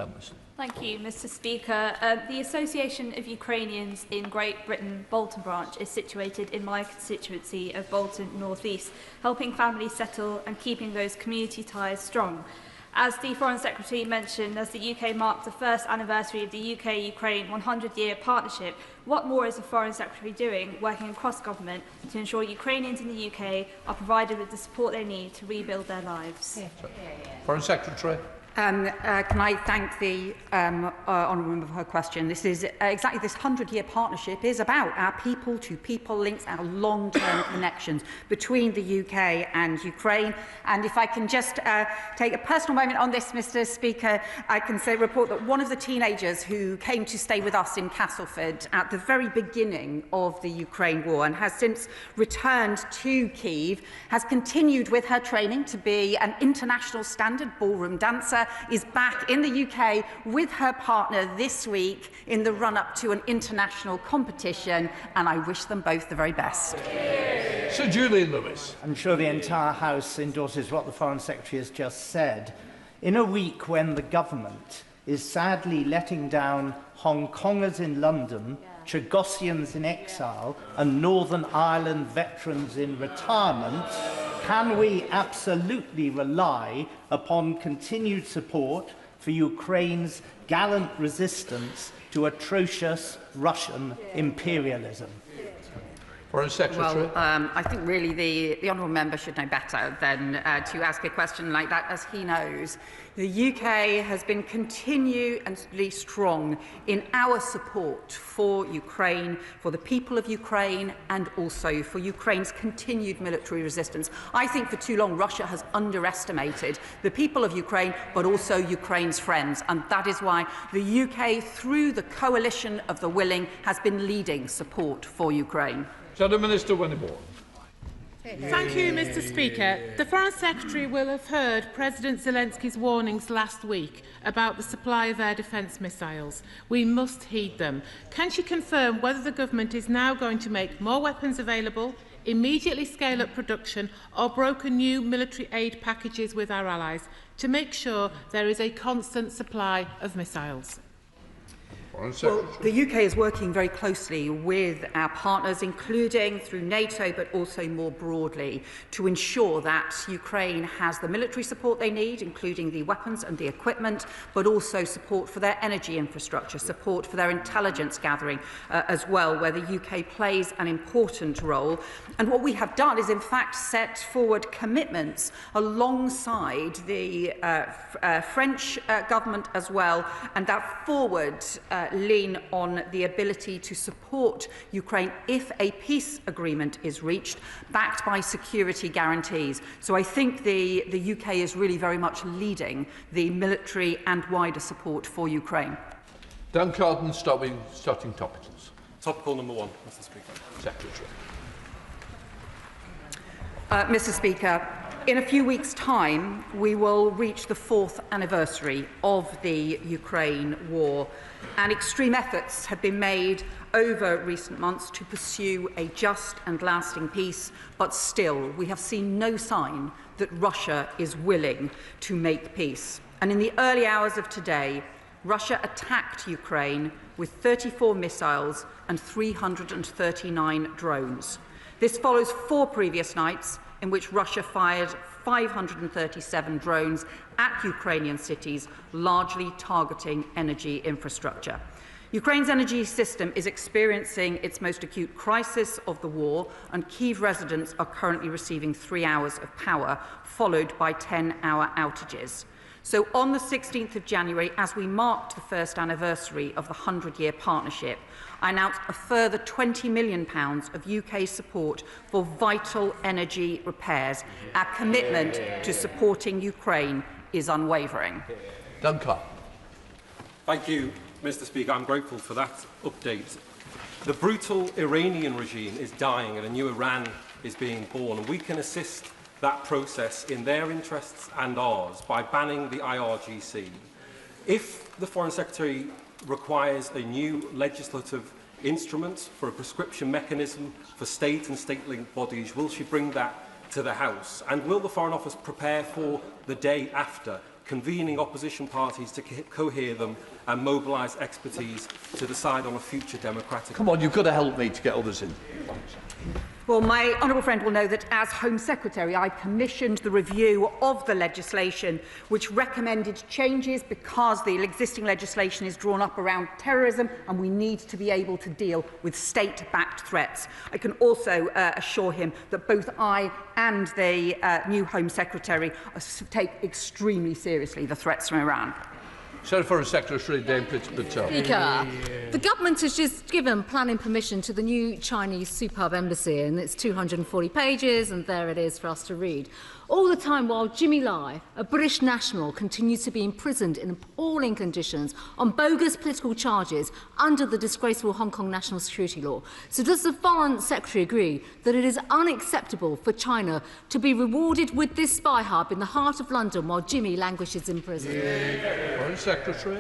Thank you, Mr. Speaker. The Association of Ukrainians in Great Britain, Bolton branch, is situated in my constituency of Bolton North East, helping families settle and keeping those community ties strong. As the Foreign Secretary mentioned, as the UK marked the first anniversary of the UK-Ukraine 100-year partnership, what more is the Foreign Secretary doing, working across government, to ensure Ukrainians in the UK are provided with the support they need to rebuild their lives? Foreign Secretary. Can I thank the honourable member for her question? This is exactly this 100-year partnership is about our people-to-people links, our long-term connections between the UK and Ukraine. And if I can just take a personal moment on this, Mr. Speaker, I can report that one of the teenagers who came to stay with us in Castleford at the very beginning of the Ukraine war and has since returned to Kyiv has continued with her training to be an international standard ballroom dancer, is back in the UK with her partner this week in the run-up to an international competition, and I wish them both the very best. Sir Julian Lewis. I'm sure the entire House endorses what the Foreign Secretary has just said. In a week when the government is sadly letting down Hong Kongers in London, Chagosians in exile, and Northern Ireland veterans in retirement, can we absolutely rely upon continued support for Ukraine's gallant resistance to atrocious Russian imperialism? Foreign Secretary. Well, I think really the honourable member should know better than to ask a question like that, as he knows. The UK has been continually strong in our support for Ukraine, for the people of Ukraine, and also for Ukraine's continued military resistance. I think for too long Russia has underestimated the people of Ukraine, but also Ukraine's friends, and that is why the UK, through the coalition of the willing, has been leading support for Ukraine. Shadow Minister Winniborn. Thank you, Mr. Speaker. The Foreign Secretary will have heard President Zelensky's warnings last week about the supply of air defence missiles. We must heed them. Can she confirm whether the government is now going to make more weapons available, immediately scale up production, or broker new military aid packages with our allies to make sure there is a constant supply of missiles? Well, the UK is working very closely with our partners, including through NATO, but also more broadly, to ensure that Ukraine has the military support they need, including the weapons and the equipment, but also support for their energy infrastructure, support for their intelligence gathering as well, where the UK plays an important role. And what we have done is, in fact, set forward commitments alongside the French government as well, and that forward lean on the ability to support Ukraine if a peace agreement is reached, backed by security guarantees. So I think the UK is really very much leading the military and wider support for Ukraine. Dan Carden, starting topicals. Topical number 1, Mr. Speaker. Secretary. Mr. Speaker, in a few weeks' time, we will reach the 4th anniversary of the Ukraine war, and extreme efforts have been made over recent months to pursue a just and lasting peace, but still we have seen no sign that Russia is willing to make peace. And in the early hours of today, Russia attacked Ukraine with 34 missiles and 339 drones. This follows 4 previous nights in which Russia fired 537 drones at Ukrainian cities, largely targeting energy infrastructure. Ukraine's energy system is experiencing its most acute crisis of the war, and Kyiv residents are currently receiving 3 hours of power, followed by 10-hour outages. So on the 16th of January, as we marked the first anniversary of the 100-year partnership, I announced a further £20 million of UK support for vital energy repairs. Our commitment to supporting Ukraine is unwavering. Duncan. Thank you, Mr. Speaker. I'm grateful for that update. The brutal Iranian regime is dying and a new Iran is being born, and we can assist that process in their interests and ours by banning the IRGC. If the Foreign Secretary requires a new legislative instrument for a prescription mechanism for state and state-linked bodies, will she bring that to the House? And will the Foreign Office prepare for the day after, convening opposition parties to cohere them and mobilise expertise to decide on a future democratic... Come on, you've got to help me to get others in. Well, my honourable friend will know that as Home Secretary, I commissioned the review of the legislation which recommended changes because the existing legislation is drawn up around terrorism and we need to be able to deal with state-backed threats. I can also assure him that both I and the new Home Secretary take extremely seriously the threats from Iran. Foreign Secretary Dame Patel. Speaker, the government has just given planning permission to the new Chinese superb embassy, and it's 240 pages, and there it is for us to read. All the time while Jimmy Lai, a British national, continues to be imprisoned in appalling conditions on bogus political charges under the disgraceful Hong Kong national security law. So does the Foreign Secretary agree that it is unacceptable for China to be rewarded with this spy hub in the heart of London while Jimmy languishes in prison? Foreign Secretary.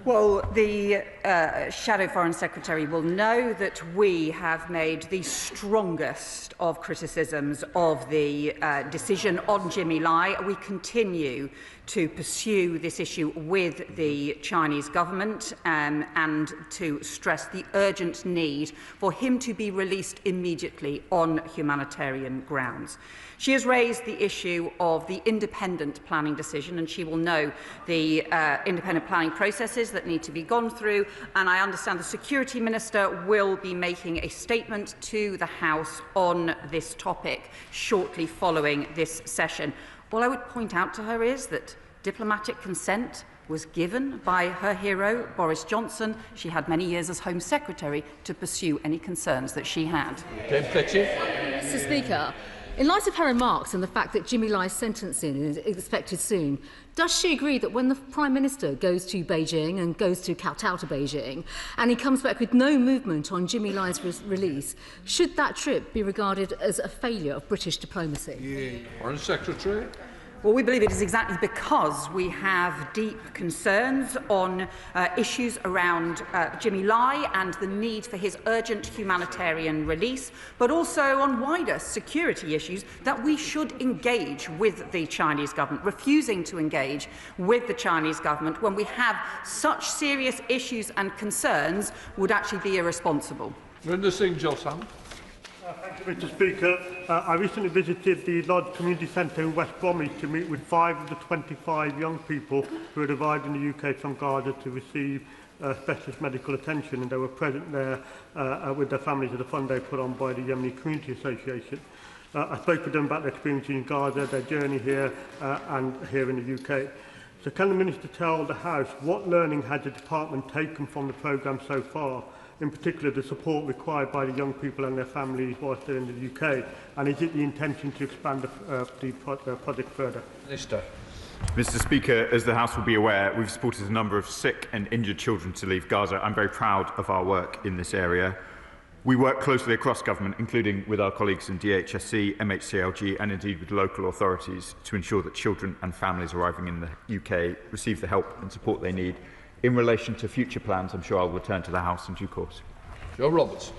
Well, the Shadow Foreign Secretary will know that we have made the strongest of criticisms of the decision on Jimmy Lai. We continue to pursue this issue with the Chinese government and to stress the urgent need for him to be released immediately on humanitarian grounds. She has raised the issue of the independent planning decision, and she will know the independent planning processes that need to be gone through, and I understand the Security Minister will be making a statement to the House on this topic shortly following this session. All I would point out to her is that diplomatic consent was given by her hero, Boris Johnson. She had many years as Home Secretary to pursue any concerns that she had. Mr. Speaker, in light of her remarks and the fact that Jimmy Lai's sentencing is expected soon, does she agree that when the Prime Minister goes to Beijing and goes to kowtow to Beijing and he comes back with no movement on Jimmy Lai's release, should that trip be regarded as a failure of British diplomacy? Foreign Secretary. Well, we believe it is exactly because we have deep concerns on issues around Jimmy Lai and the need for his urgent humanitarian release, but also on wider security issues that we should engage with the Chinese government. Refusing to engage with the Chinese government when we have such serious issues and concerns would actually be irresponsible. Rinder Singh Josam. Thank you, Mr. Speaker. I recently visited the Lodge Community Centre in West Bromwich to meet with 5 of the 25 young people who had arrived in the UK from Gaza to receive specialist medical attention, and they were present there with their families at a fund day put on by the Yemeni Community Association. I spoke with them about their experience in Gaza, their journey here and here in the UK. So can the Minister tell the House what learning has the Department taken from the programme so far, in particular the support required by the young people and their families whilst they're in the UK, and is it the intention to expand the project further? Minister. Mr. Speaker, as the House will be aware, we've supported a number of sick and injured children to leave Gaza. I'm very proud of our work in this area. We work closely across government, including with our colleagues in DHSC, MHCLG and indeed with local authorities to ensure that children and families arriving in the UK receive the help and support they need. In relation to future plans, I'm sure I'll return to the House in due course. Joe Roberts.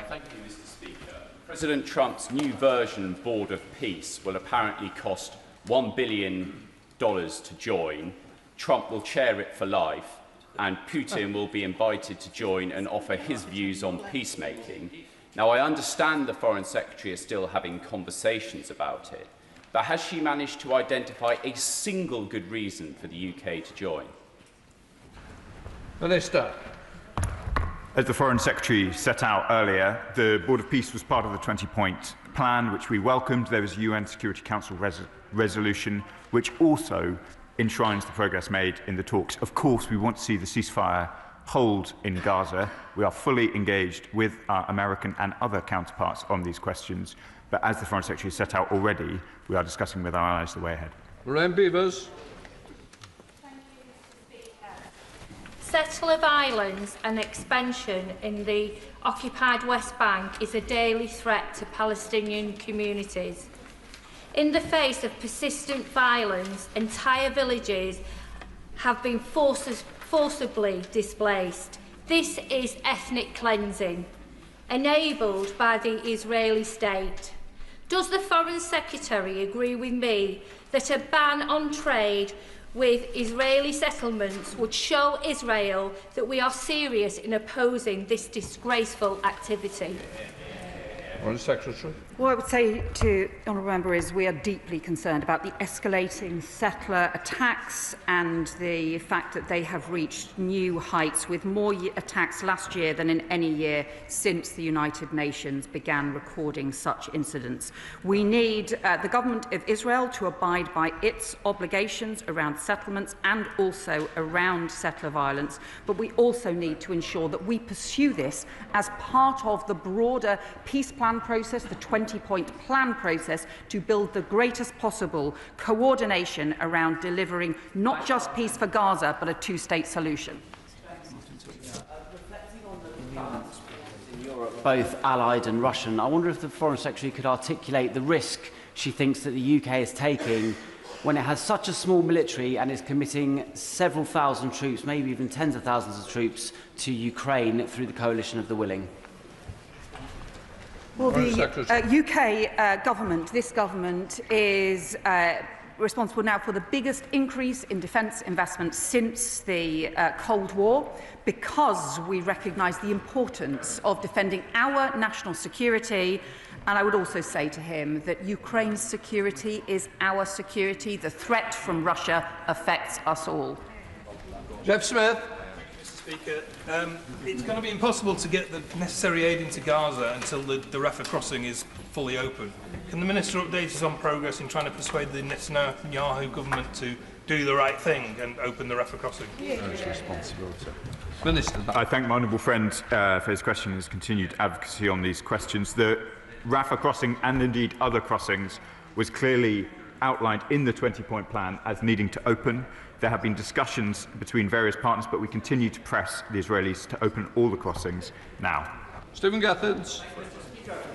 Thank you, Mr. Speaker. President Trump's new version Board of Peace will apparently cost $1 billion to join. Trump will chair it for life, and Putin will be invited to join and offer his views on peacemaking. Now, I understand the Foreign Secretary is still having conversations about it, but has she managed to identify a single good reason for the UK to join? Minister. As the Foreign Secretary set out earlier, the Board of Peace was part of the 20-point plan, which we welcomed. There was a UN Security Council resolution, which also enshrines the progress made in the talks. Of course, we want to see the ceasefire hold in Gaza. We are fully engaged with our American and other counterparts on these questions. But as the Foreign Secretary set out already, we are discussing with our allies the way ahead. Lorraine Beavers. Settler violence and expansion in the occupied West Bank is a daily threat to Palestinian communities. In the face of persistent violence, entire villages have been forcibly displaced. This is ethnic cleansing, enabled by the Israeli state. Does the Foreign Secretary agree with me that a ban on trade with Israeli settlements would show Israel that we are serious in opposing this disgraceful activity. Secretary. What I would say to the Honourable Member is we are deeply concerned about the escalating settler attacks and the fact that they have reached new heights, with more attacks last year than in any year since the United Nations began recording such incidents. We need the Government of Israel to abide by its obligations around settlements and also around settler violence, but we also need to ensure that we pursue this as part of the broader peace plan process, the 20-point plan process, to build the greatest possible coordination around delivering not just peace for Gaza, but a two-state solution. Both Allied and Russian, I wonder if the Foreign Secretary could articulate the risk she thinks that the UK is taking when it has such a small military and is committing several thousand troops, maybe even tens of thousands of troops, to Ukraine through the coalition of the willing. Well, the UK government, this government, is responsible now for the biggest increase in defence investment since the Cold War, because we recognise the importance of defending our national security. And I would also say to him that Ukraine's security is our security. The threat from Russia affects us all. Jeff Smith. Speaker, it's going to be impossible to get the necessary aid into Gaza until the Rafah crossing is fully open. Can the Minister update us on progress in trying to persuade the Netanyahu government to do the right thing and open the Rafah crossing? Minister. I thank my honourable friend for his question and his continued advocacy on these questions. The Rafah crossing, and indeed other crossings, was clearly outlined in the 20-point plan as needing to open. There have been discussions between various partners, but we continue to press the Israelis to open all the crossings now. Stephen Gathins.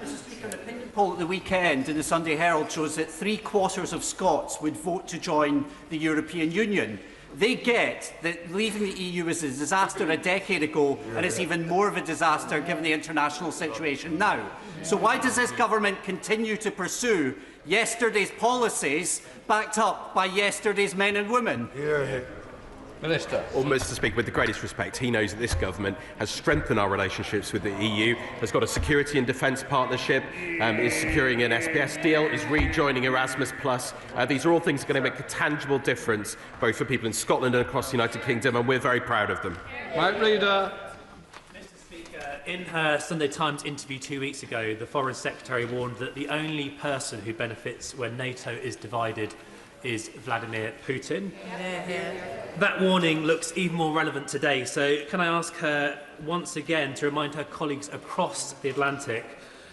Mr. Speaker, an opinion poll at the weekend in the Sunday Herald shows that 3/4 of Scots would vote to join the European Union. They get that leaving the EU was a disaster a decade ago, and it's even more of a disaster given the international situation now. So why does this government continue to pursue yesterday's policies backed up by yesterday's men and women? Minister. Well, Mr. Speaker, with the greatest respect, he knows that this government has strengthened our relationships with the EU, has got a security and defence partnership, is securing an SPS deal, is rejoining Erasmus+. These are all things that are going to make a tangible difference, both for people in Scotland and across the United Kingdom, and we're very proud of them. Mike Reader. In her Sunday Times interview 2 weeks ago, the Foreign Secretary warned that the only person who benefits when NATO is divided is Vladimir Putin. That warning looks even more relevant today, so can I ask her once again to remind her colleagues across the Atlantic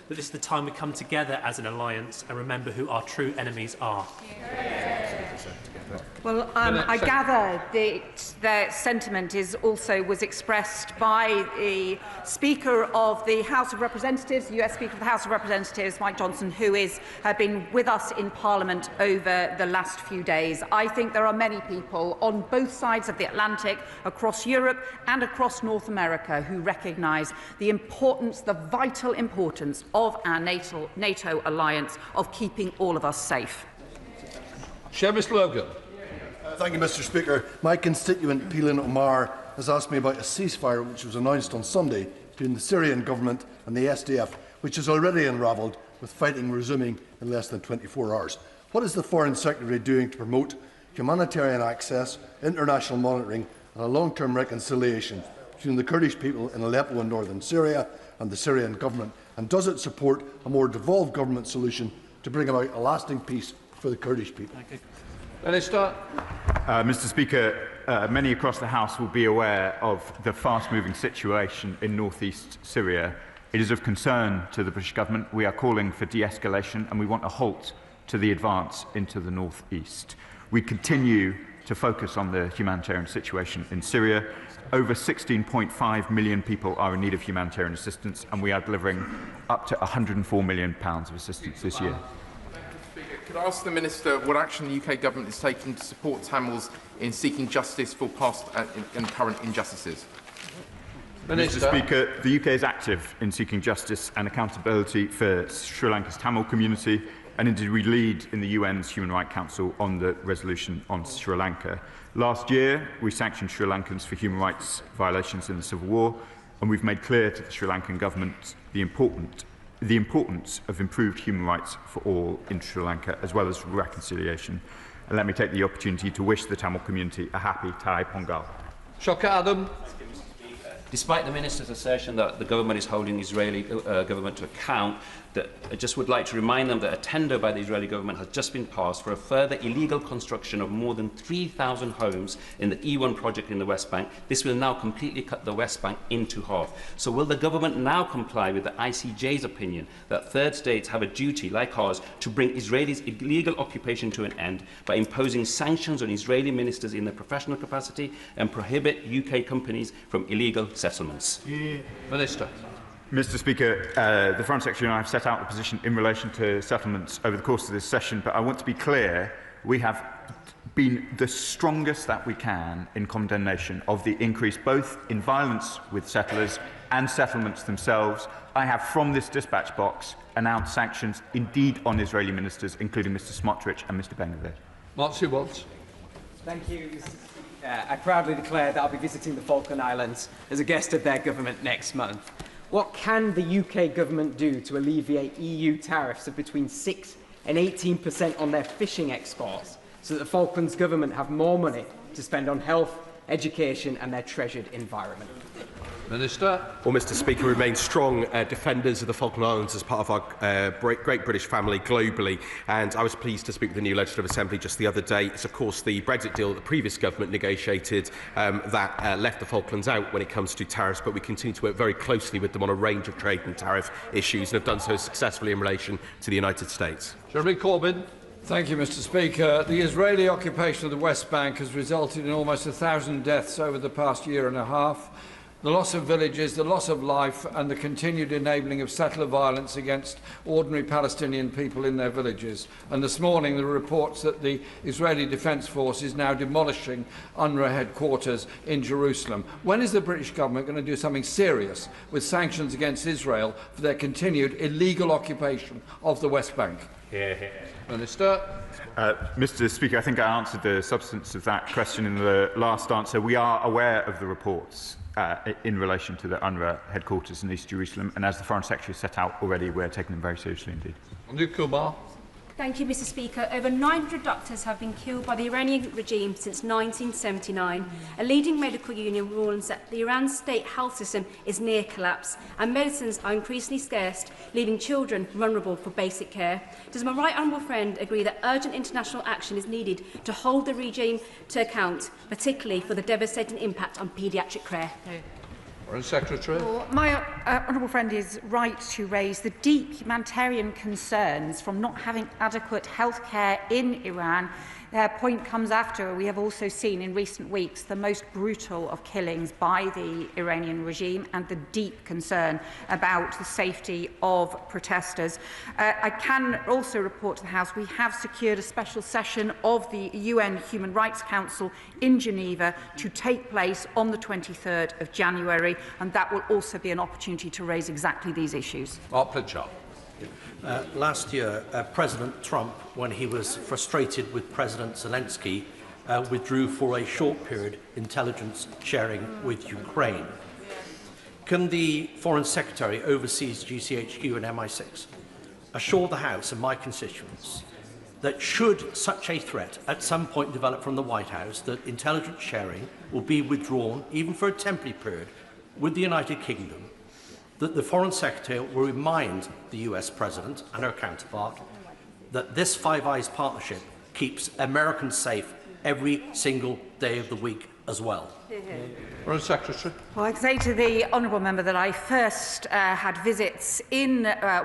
that this is the time we come together as an alliance and remember who our true enemies are? Well, I gather that their sentiment was expressed by the Speaker of the House of Representatives, the US Speaker of the House of Representatives, Mike Johnson, who has been with us in Parliament over the last few days. I think there are many people on both sides of the Atlantic, across Europe and across North America, who recognise the importance, the vital importance of our NATO alliance, of keeping all of us safe. Seamus Logan. Thank you, Mr. Speaker. My constituent, Peelin Omar, has asked me about a ceasefire which was announced on Sunday between the Syrian government and the SDF, which has already unravelled, with fighting resuming in less than 24 hours. What is the Foreign Secretary doing to promote humanitarian access, international monitoring and a long-term reconciliation between the Kurdish people in Aleppo and northern Syria and the Syrian government? And does it support a more devolved government solution to bring about a lasting peace for the Kurdish people? Minister. Mr. Speaker, many across the House will be aware of the fast-moving situation in north-east Syria. It is of concern to the British Government. We are calling for de-escalation and we want a halt to the advance into the north-east. We continue to focus on the humanitarian situation in Syria. Over 16.5 million people are in need of humanitarian assistance, and we are delivering up to £104 million of assistance this year. Could I ask the Minister what action the UK Government is taking to support Tamils in seeking justice for past and current injustices? Mr. Speaker, the UK is active in seeking justice and accountability for Sri Lanka's Tamil community. and indeed we lead in the UN's Human Rights Council on the resolution on Sri Lanka. Last year, we sanctioned Sri Lankans for human rights violations in the civil war, and we've made clear to the Sri Lankan government the importance of improved human rights for all in Sri Lanka, as well as reconciliation. And let me take the opportunity to wish the Tamil community a happy Thai Pongal. Shocker Adam. Despite the Minister's assertion that the government is holding the Israeli government to account, I just would like to remind them that a tender by the Israeli government has just been passed for a further illegal construction of more than 3,000 homes in the E1 project in the West Bank. This will now completely cut the West Bank into half. So will the government now comply with the ICJ's opinion that third states have a duty, like ours, to bring Israelis' illegal occupation to an end by imposing sanctions on Israeli ministers in their professional capacity and prohibit UK companies from illegal settlements? Minister. Mr. Speaker, the Foreign Secretary and I have set out the position in relation to settlements over the course of this session, but I want to be clear, we have been the strongest that we can in condemnation of the increase both in violence with settlers and settlements themselves. I have, from this dispatch box, announced sanctions indeed on Israeli ministers, including Mr. Smotrich and Mr. Ben-Gvir. Martin Watts. Thank you, Mr. Speaker. I proudly declare that I'll be visiting the Falkland Islands as a guest of their government next month. What can the UK government do to alleviate EU tariffs of between 6 and 18% on their fishing exports so that the Falklands government have more money to spend on health, education and their treasured environment? Minister. Well, Mr. Speaker, we remain strong defenders of the Falkland Islands as part of our great British family globally, and I was pleased to speak with the new Legislative Assembly just the other day. It's of course the Brexit deal that the previous government negotiated that left the Falklands out when it comes to tariffs, but we continue to work very closely with them on a range of trade and tariff issues and have done so successfully in relation to the United States. Jeremy Corbyn. Thank you, Mr. Speaker. The Israeli occupation of the West Bank has resulted in almost 1,000 deaths over the past year and a half. The loss of villages, the loss of life and the continued enabling of settler violence against ordinary Palestinian people in their villages. And this morning there are reports that the Israeli Defence Force is now demolishing UNRWA headquarters in Jerusalem. When is the British government going to do something serious with sanctions against Israel for their continued illegal occupation of the West Bank? Minister. Mr. Speaker, I think I answered the substance of that question in the last answer. We are aware of the reports in relation to the UNRWA headquarters in East Jerusalem, and as the Foreign Secretary set out already, we're taking them very seriously indeed. Thank you, Mr. Speaker. Over 900 doctors have been killed by the Iranian regime since 1979. A leading medical union warns that the Iran state health system is near collapse and medicines are increasingly scarce, leaving children vulnerable for basic care. Does my right honourable friend agree that urgent international action is needed to hold the regime to account, particularly for the devastating impact on paediatric care? Foreign Secretary. Well, my honourable friend is right to raise the deep humanitarian concerns from not having adequate health care in Iran. Their point comes after we have also seen in recent weeks the most brutal of killings by the Iranian regime and the deep concern about the safety of protesters. I can also report to the House we have secured a special session of the UN Human Rights Council in Geneva to take place on the 23rd of January, and that will also be an opportunity to raise exactly these issues. Mark Pritchard. Last year, President Trump, when he was frustrated with President Zelensky, withdrew for a short period intelligence sharing with Ukraine. Can the Foreign Secretary, overseas GCHQ and MI6, assure the House and my constituents that should such a threat at some point develop from the White House, that intelligence sharing will be withdrawn, even for a temporary period, with the United Kingdom, that the Foreign Secretary will remind the US President and her counterpart that this Five Eyes partnership keeps Americans safe every single day of the week as well? Foreign Secretary. Well, I can say to the honourable member that I first had visits in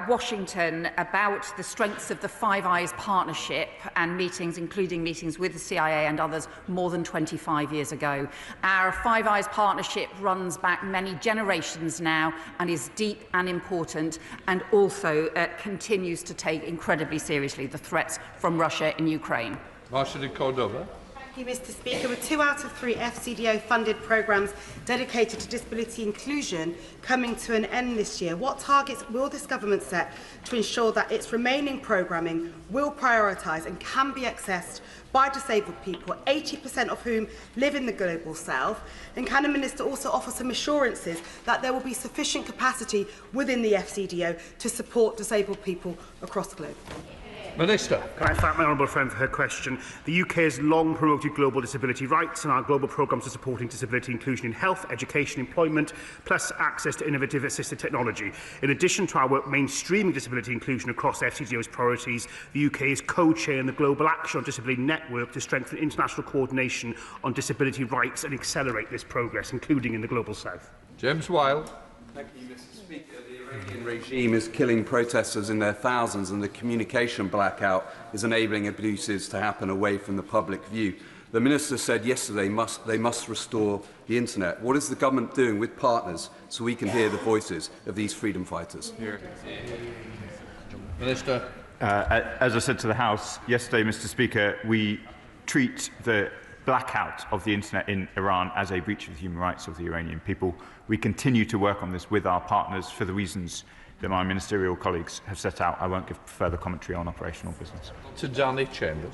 Washington about the strengths of the Five Eyes partnership and meetings, including meetings with the CIA and others, more than 25 years ago. Our Five Eyes partnership runs back many generations now and is deep and important, and also continues to take incredibly seriously the threats from Russia in Ukraine. Marshal de Cordova. Thank you, Mr. Speaker. With 2 out of 3 FCDO-funded programmes dedicated to disability inclusion coming to an end this year, what targets will this government set to ensure that its remaining programming will prioritise and can be accessed by disabled people, 80% of whom live in the Global South? And can the Minister also offer some assurances that there will be sufficient capacity within the FCDO to support disabled people across the globe? Minister. Can I thank my honourable friend for her question? The UK has long promoted global disability rights, and our global programmes are supporting disability inclusion in health, education, employment, plus access to innovative assistive technology. In addition to our work mainstreaming disability inclusion across FCDO's priorities, the UK is co-chairing the Global Action on Disability Network to strengthen international coordination on disability rights and accelerate this progress, including in the Global South. James Wilde. Thank you, Mr. Speaker. The Iranian regime is killing protesters in their thousands, and the communication blackout is enabling abuses to happen away from the public view. The Minister said yesterday they must restore the internet. What is the government doing with partners so we can hear the voices of these freedom fighters? Minister. As I said to the House yesterday, Mr. Speaker, we treat the blackout of the internet in Iran as a breach of the human rights of the Iranian people. We continue to work on this with our partners for the reasons that my ministerial colleagues have set out. I won't give further commentary on operational business. To Danny Chambers.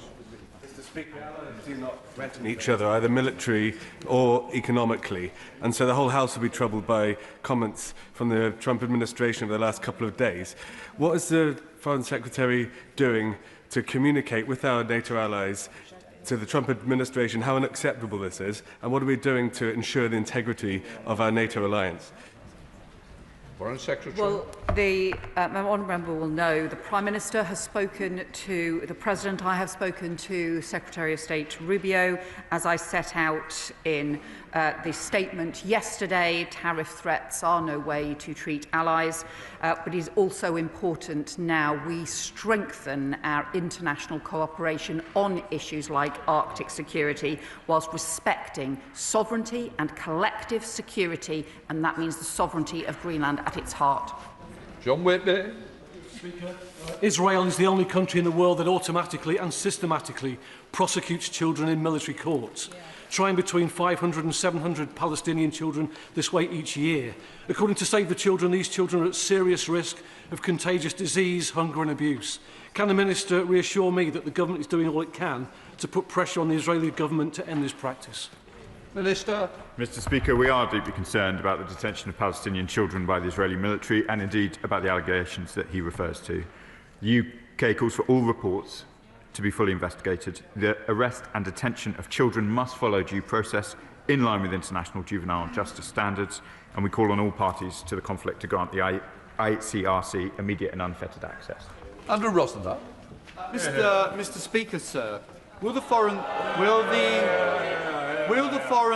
Mr. Speaker, allies do not threaten each other, either military or economically, and so the whole House will be troubled by comments from the Trump administration over the last couple of days. What is the Foreign Secretary doing to communicate with our NATO allies to the Trump administration how unacceptable this is, and what are we doing to ensure the integrity of our NATO alliance? Foreign Secretary. Well, the honourable member will know the Prime Minister has spoken to the President. I have spoken to Secretary of State Rubio. As I set out in the statement yesterday, tariff threats are no way to treat allies, but it is also important now we strengthen our international cooperation on issues like Arctic security, whilst respecting sovereignty and collective security, and that means the sovereignty of Greenland at its heart. John Whitney. Speaker, Israel is the only country in the world that automatically and systematically prosecutes children in military courts, trying between 500 and 700 Palestinian children this way each year. According to Save the Children, these children are at serious risk of contagious disease, hunger and abuse. Can the Minister reassure me that the government is doing all it can to put pressure on the Israeli government to end this practice? Minister. Mr. Speaker, we are deeply concerned about the detention of Palestinian children by the Israeli military, and indeed about the allegations that he refers to. The UK calls for all reports to be fully investigated. The arrest and detention of children must follow due process in line with international juvenile justice standards, and we call on all parties to the conflict to grant the ICRC immediate and unfettered access. Andrew Rosenthal. Mr. Speaker, sir, will the Foreign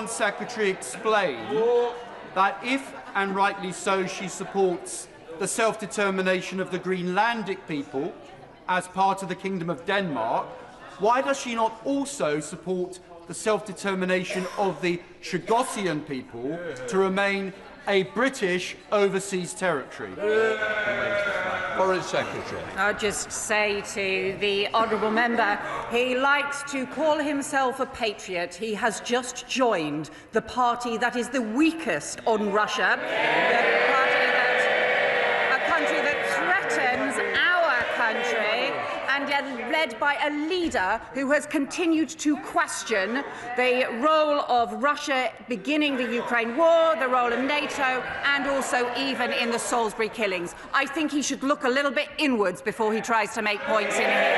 Secretary explain that if, and rightly so, she supports the self-determination of the Greenlandic people as part of the Kingdom of Denmark, why does she not also support the self-determination of the Chagosian people to remain a British overseas territory? Foreign Secretary. I'll just say to the honourable member, he likes to call himself a patriot. He has just joined the party that is the weakest on Russia, a country that threatens our country, and led by a leader who has continued to question the role of Russia beginning the Ukraine war, the role of NATO, and also even in the Salisbury killings. I think he should look a little bit inwards before he tries to make points in here.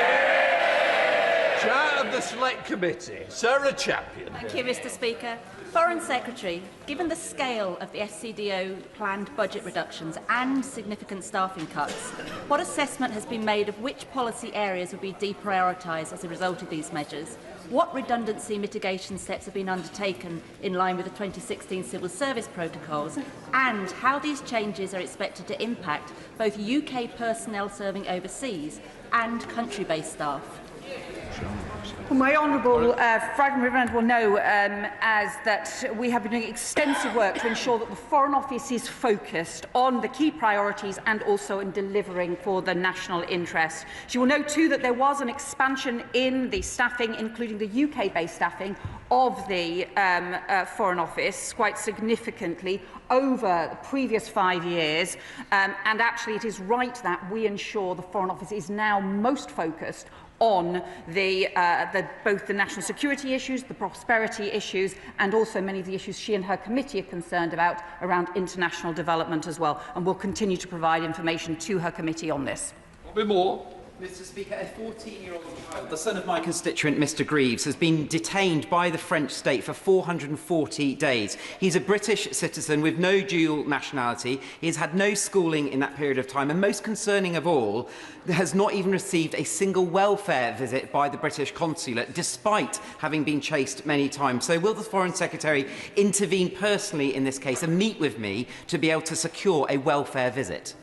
Chair of the Select Committee, Sarah Champion. Thank you, Mr. Speaker. Foreign Secretary, given the scale of the FCDO planned budget reductions and significant staffing cuts, what assessment has been made of which policy areas will be deprioritised as a result of these measures? What redundancy mitigation steps have been undertaken in line with the 2016 civil service protocols, and how these changes are expected to impact both UK personnel serving overseas and country-based staff? Well, my honourable friend will know as that we have been doing extensive work to ensure that the Foreign Office is focused on the key priorities and also in delivering for the national interest. She will know too that there was an expansion in the staffing, including the UK-based staffing of the Foreign Office quite significantly over the previous 5 years, and actually it is right that we ensure the Foreign Office is now most focused on both the national security issues, the prosperity issues, and also many of the issues she and her committee are concerned about around international development as well, and will continue to provide information to her committee on this. A bit more. Mr. Speaker, a 14-year-old child, the son of my constituent Mr. Greaves, has been detained by the French state for 440 days. He's a British citizen with no dual nationality. He has had no schooling in that period of time, and most concerning of all, has not even received a single welfare visit by the British consulate, despite having been chased many times. So will the Foreign Secretary intervene personally in this case and meet with me to be able to secure a welfare visit?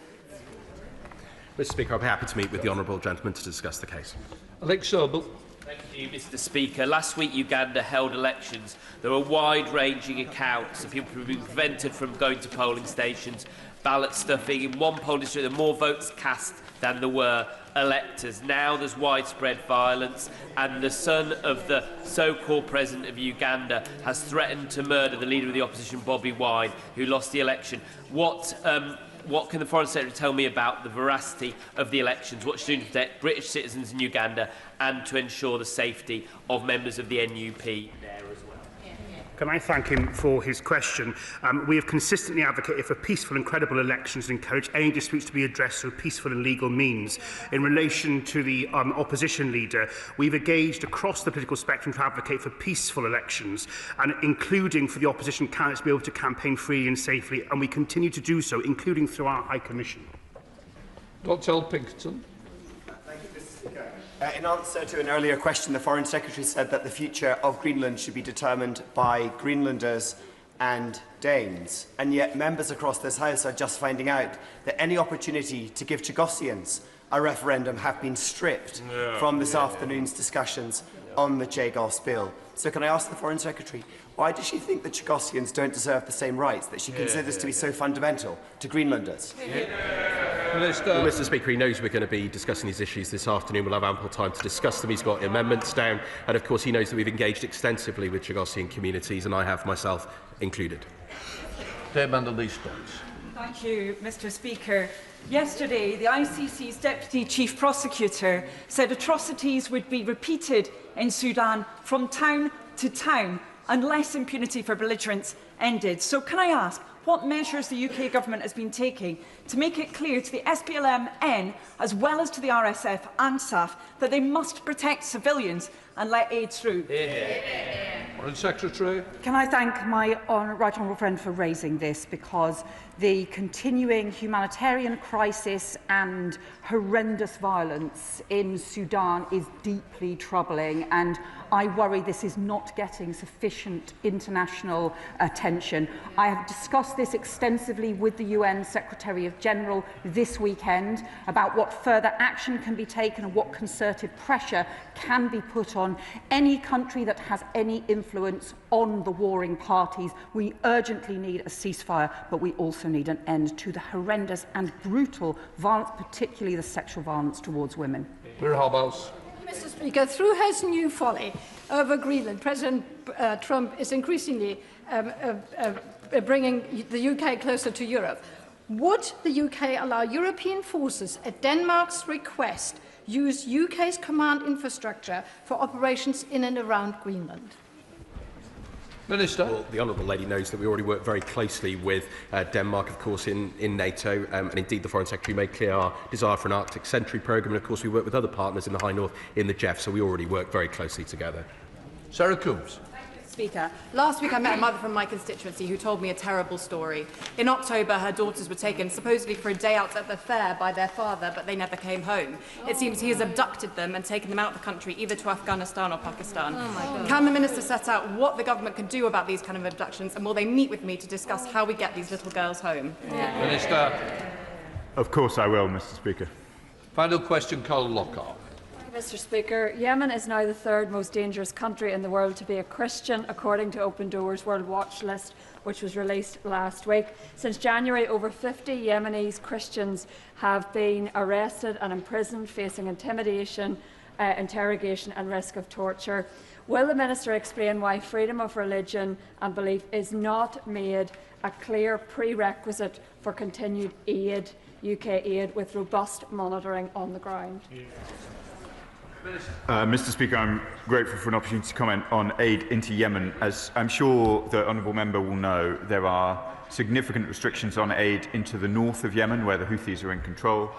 Mr. Speaker, I'll be happy to meet with the honourable gentleman to discuss the case. Alex Sobel. Thank you, Mr. Speaker. Last week, Uganda held elections. There were wide-ranging accounts of people who have been prevented from going to polling stations, ballot stuffing. In one polling district, there were more votes cast than there were electors. Now there's widespread violence, and the son of the so-called president of Uganda has threatened to murder the leader of the opposition, Bobi Wine, who lost the election. What can the Foreign Secretary tell me about the veracity of the elections, what she's doing to protect British citizens in Uganda and to ensure the safety of members of the NUP there as well? Can I thank him for his question? We have consistently advocated for peaceful and credible elections and encourage any disputes to be addressed through peaceful and legal means. In relation to the opposition leader, we've engaged across the political spectrum to advocate for peaceful elections, and including for the opposition candidates to be able to campaign freely and safely, and we continue to do so, including through our High Commission. Dr. Pinkerton. In answer to an earlier question, the Foreign Secretary said that the future of Greenland should be determined by Greenlanders and Danes. And yet members across this House are just finding out that any opportunity to give Chagossians a referendum have been stripped from this afternoon's discussions on the Chagos bill. So can I ask the Foreign Secretary, why does she think that Chagossians don't deserve the same rights that she considers to be so fundamental to Greenlanders? Well, Mr. Speaker, he knows we're going to be discussing these issues this afternoon. We'll have ample time to discuss them. He's got amendments down, and of course he knows that we've engaged extensively with Chagossian communities, and I have myself included. Thank you, Mr. Speaker. Yesterday, the ICC's Deputy Chief Prosecutor said atrocities would be repeated in Sudan from town to town unless impunity for belligerents ended. So can I ask, what measures the UK government has been taking to make it clear to the SPLM-N, as well as to the RSF and SAF, that they must protect civilians and let aid through? Foreign Secretary. Can I thank my right honourable friend for raising this, because the continuing humanitarian crisis and horrendous violence in Sudan is deeply troubling, and I worry this is not getting sufficient international attention. I have discussed this extensively with the UN Secretary-General this weekend about what further action can be taken and what concerted pressure can be put on any country that has any influence on the warring parties. We urgently need a ceasefire, but we also need an end to the horrendous and brutal violence, particularly the sexual violence towards women. Mr. Speaker, through his new folly over Greenland, President Trump is increasingly bringing the UK closer to Europe. Would the UK allow European forces, at Denmark's request, use UK's command infrastructure for operations in and around Greenland? Minister. Well, the Honourable Lady knows that we already work very closely with Denmark, of course, in NATO, and indeed the Foreign Secretary made clear our desire for an Arctic Sentry programme, and of course we work with other partners in the High North, in the GEF, so we already work very closely together. Sarah Coombs. Speaker, last week I met a mother from my constituency who told me a terrible story. In October, her daughters were taken supposedly for a day out at the fair by their father, but they never came home. It seems he has abducted them and taken them out of the country, either to Afghanistan or Pakistan. Can the Minister set out what the government can do about these kind of abductions, and will they meet with me to discuss how we get these little girls home? Minister. Of course I will, Mr. Speaker. Final question, Colin Lockhart. Mr. Speaker, Yemen is now the third most dangerous country in the world to be a Christian, according to Open Doors World Watch List, which was released last week. Since January, over 50 Yemenis Christians have been arrested and imprisoned, facing intimidation, interrogation and risk of torture. Will the Minister explain why freedom of religion and belief is not made a clear prerequisite for continued aid, UK aid, with robust monitoring on the ground? Mr. Speaker, I'm grateful for an opportunity to comment on aid into Yemen. As I'm sure the honourable member will know, there are significant restrictions on aid into the north of Yemen, where the Houthis are in control.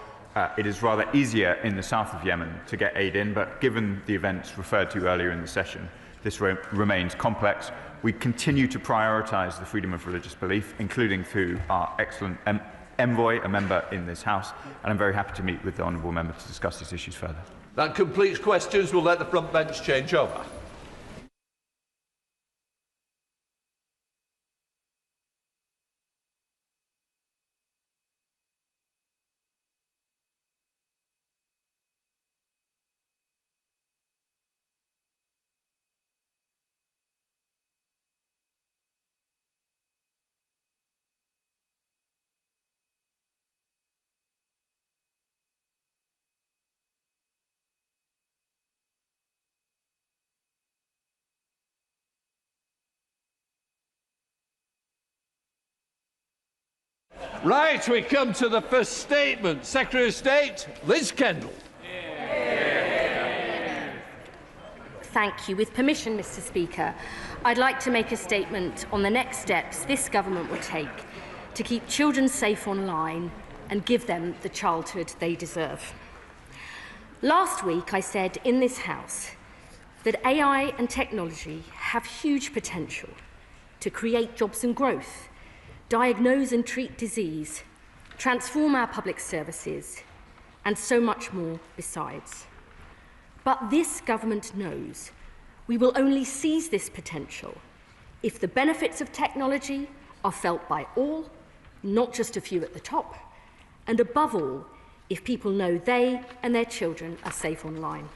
It is rather easier in the south of Yemen to get aid in, but given the events referred to earlier in the session, this remains complex. We continue to prioritise the freedom of religious belief, including through our excellent envoy, a member in this House, and I'm very happy to meet with the honourable member to discuss these issues further. That completes questions. We'll let the front bench change over. Right, we come to the first statement. Secretary of State, Liz Kendall. Thank you. With permission, Mr. Speaker, I'd like to make a statement on the next steps this government will take to keep children safe online and give them the childhood they deserve. Last week, I said in this House that AI and technology have huge potential to create jobs and growth, diagnose and treat disease, transform our public services, and so much more besides. But this government knows we will only seize this potential if the benefits of technology are felt by all, not just a few at the top, and above all, if people know they and their children are safe online.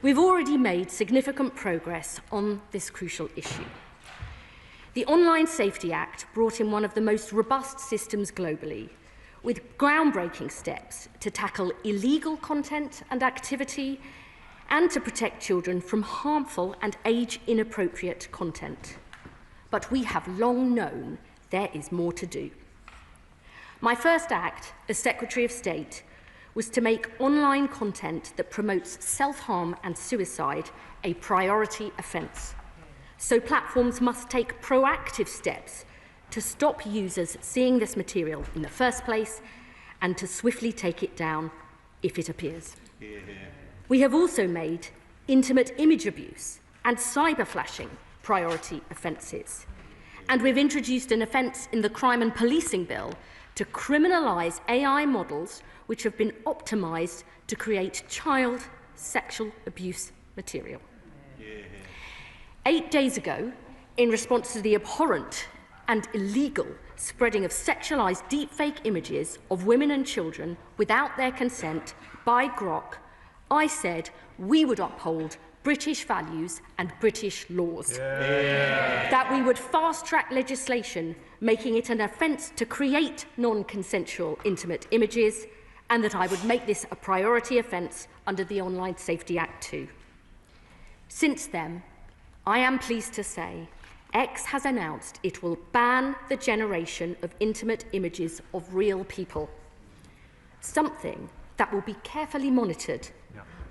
We've already made significant progress on this crucial issue. The Online Safety Act brought in one of the most robust systems globally, with groundbreaking steps to tackle illegal content and activity and to protect children from harmful and age-inappropriate content. But we have long known there is more to do. My first act as Secretary of State was to make online content that promotes self-harm and suicide a priority offence. So platforms must take proactive steps to stop users seeing this material in the first place and to swiftly take it down if it appears. We have also made intimate image abuse and cyber flashing priority offences. And we've introduced an offence in the Crime and Policing Bill to criminalise AI models which have been optimised to create child sexual abuse material. 8 days ago, in response to the abhorrent and illegal spreading of sexualised deepfake images of women and children without their consent by Grok, I said we would uphold British values and British laws. That we would fast-track legislation making it an offence to create non-consensual intimate images, and that I would make this a priority offence under the Online Safety Act too. Since then, I am pleased to say X has announced it will ban the generation of intimate images of real people, something that will be carefully monitored,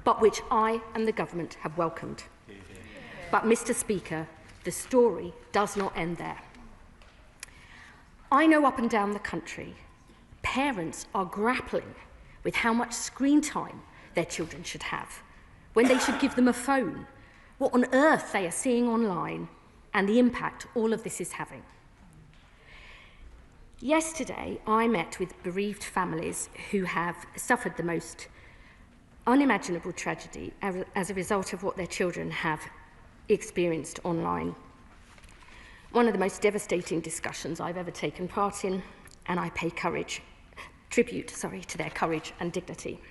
but which I and the government have welcomed. But, Mr. Speaker, the story does not end there. I know up and down the country, parents are grappling with how much screen time their children should have, when they should give them a phone, what on earth they are seeing online, and the impact all of this is having. Yesterday, I met with bereaved families who have suffered the most unimaginable tragedy as a result of what their children have experienced online. One of the most devastating discussions I've ever taken part in, and I pay tribute to their courage and dignity.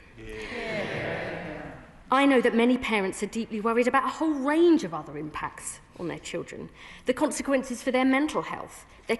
I know that many parents are deeply worried about a whole range of other impacts on their children, the consequences for their mental health, their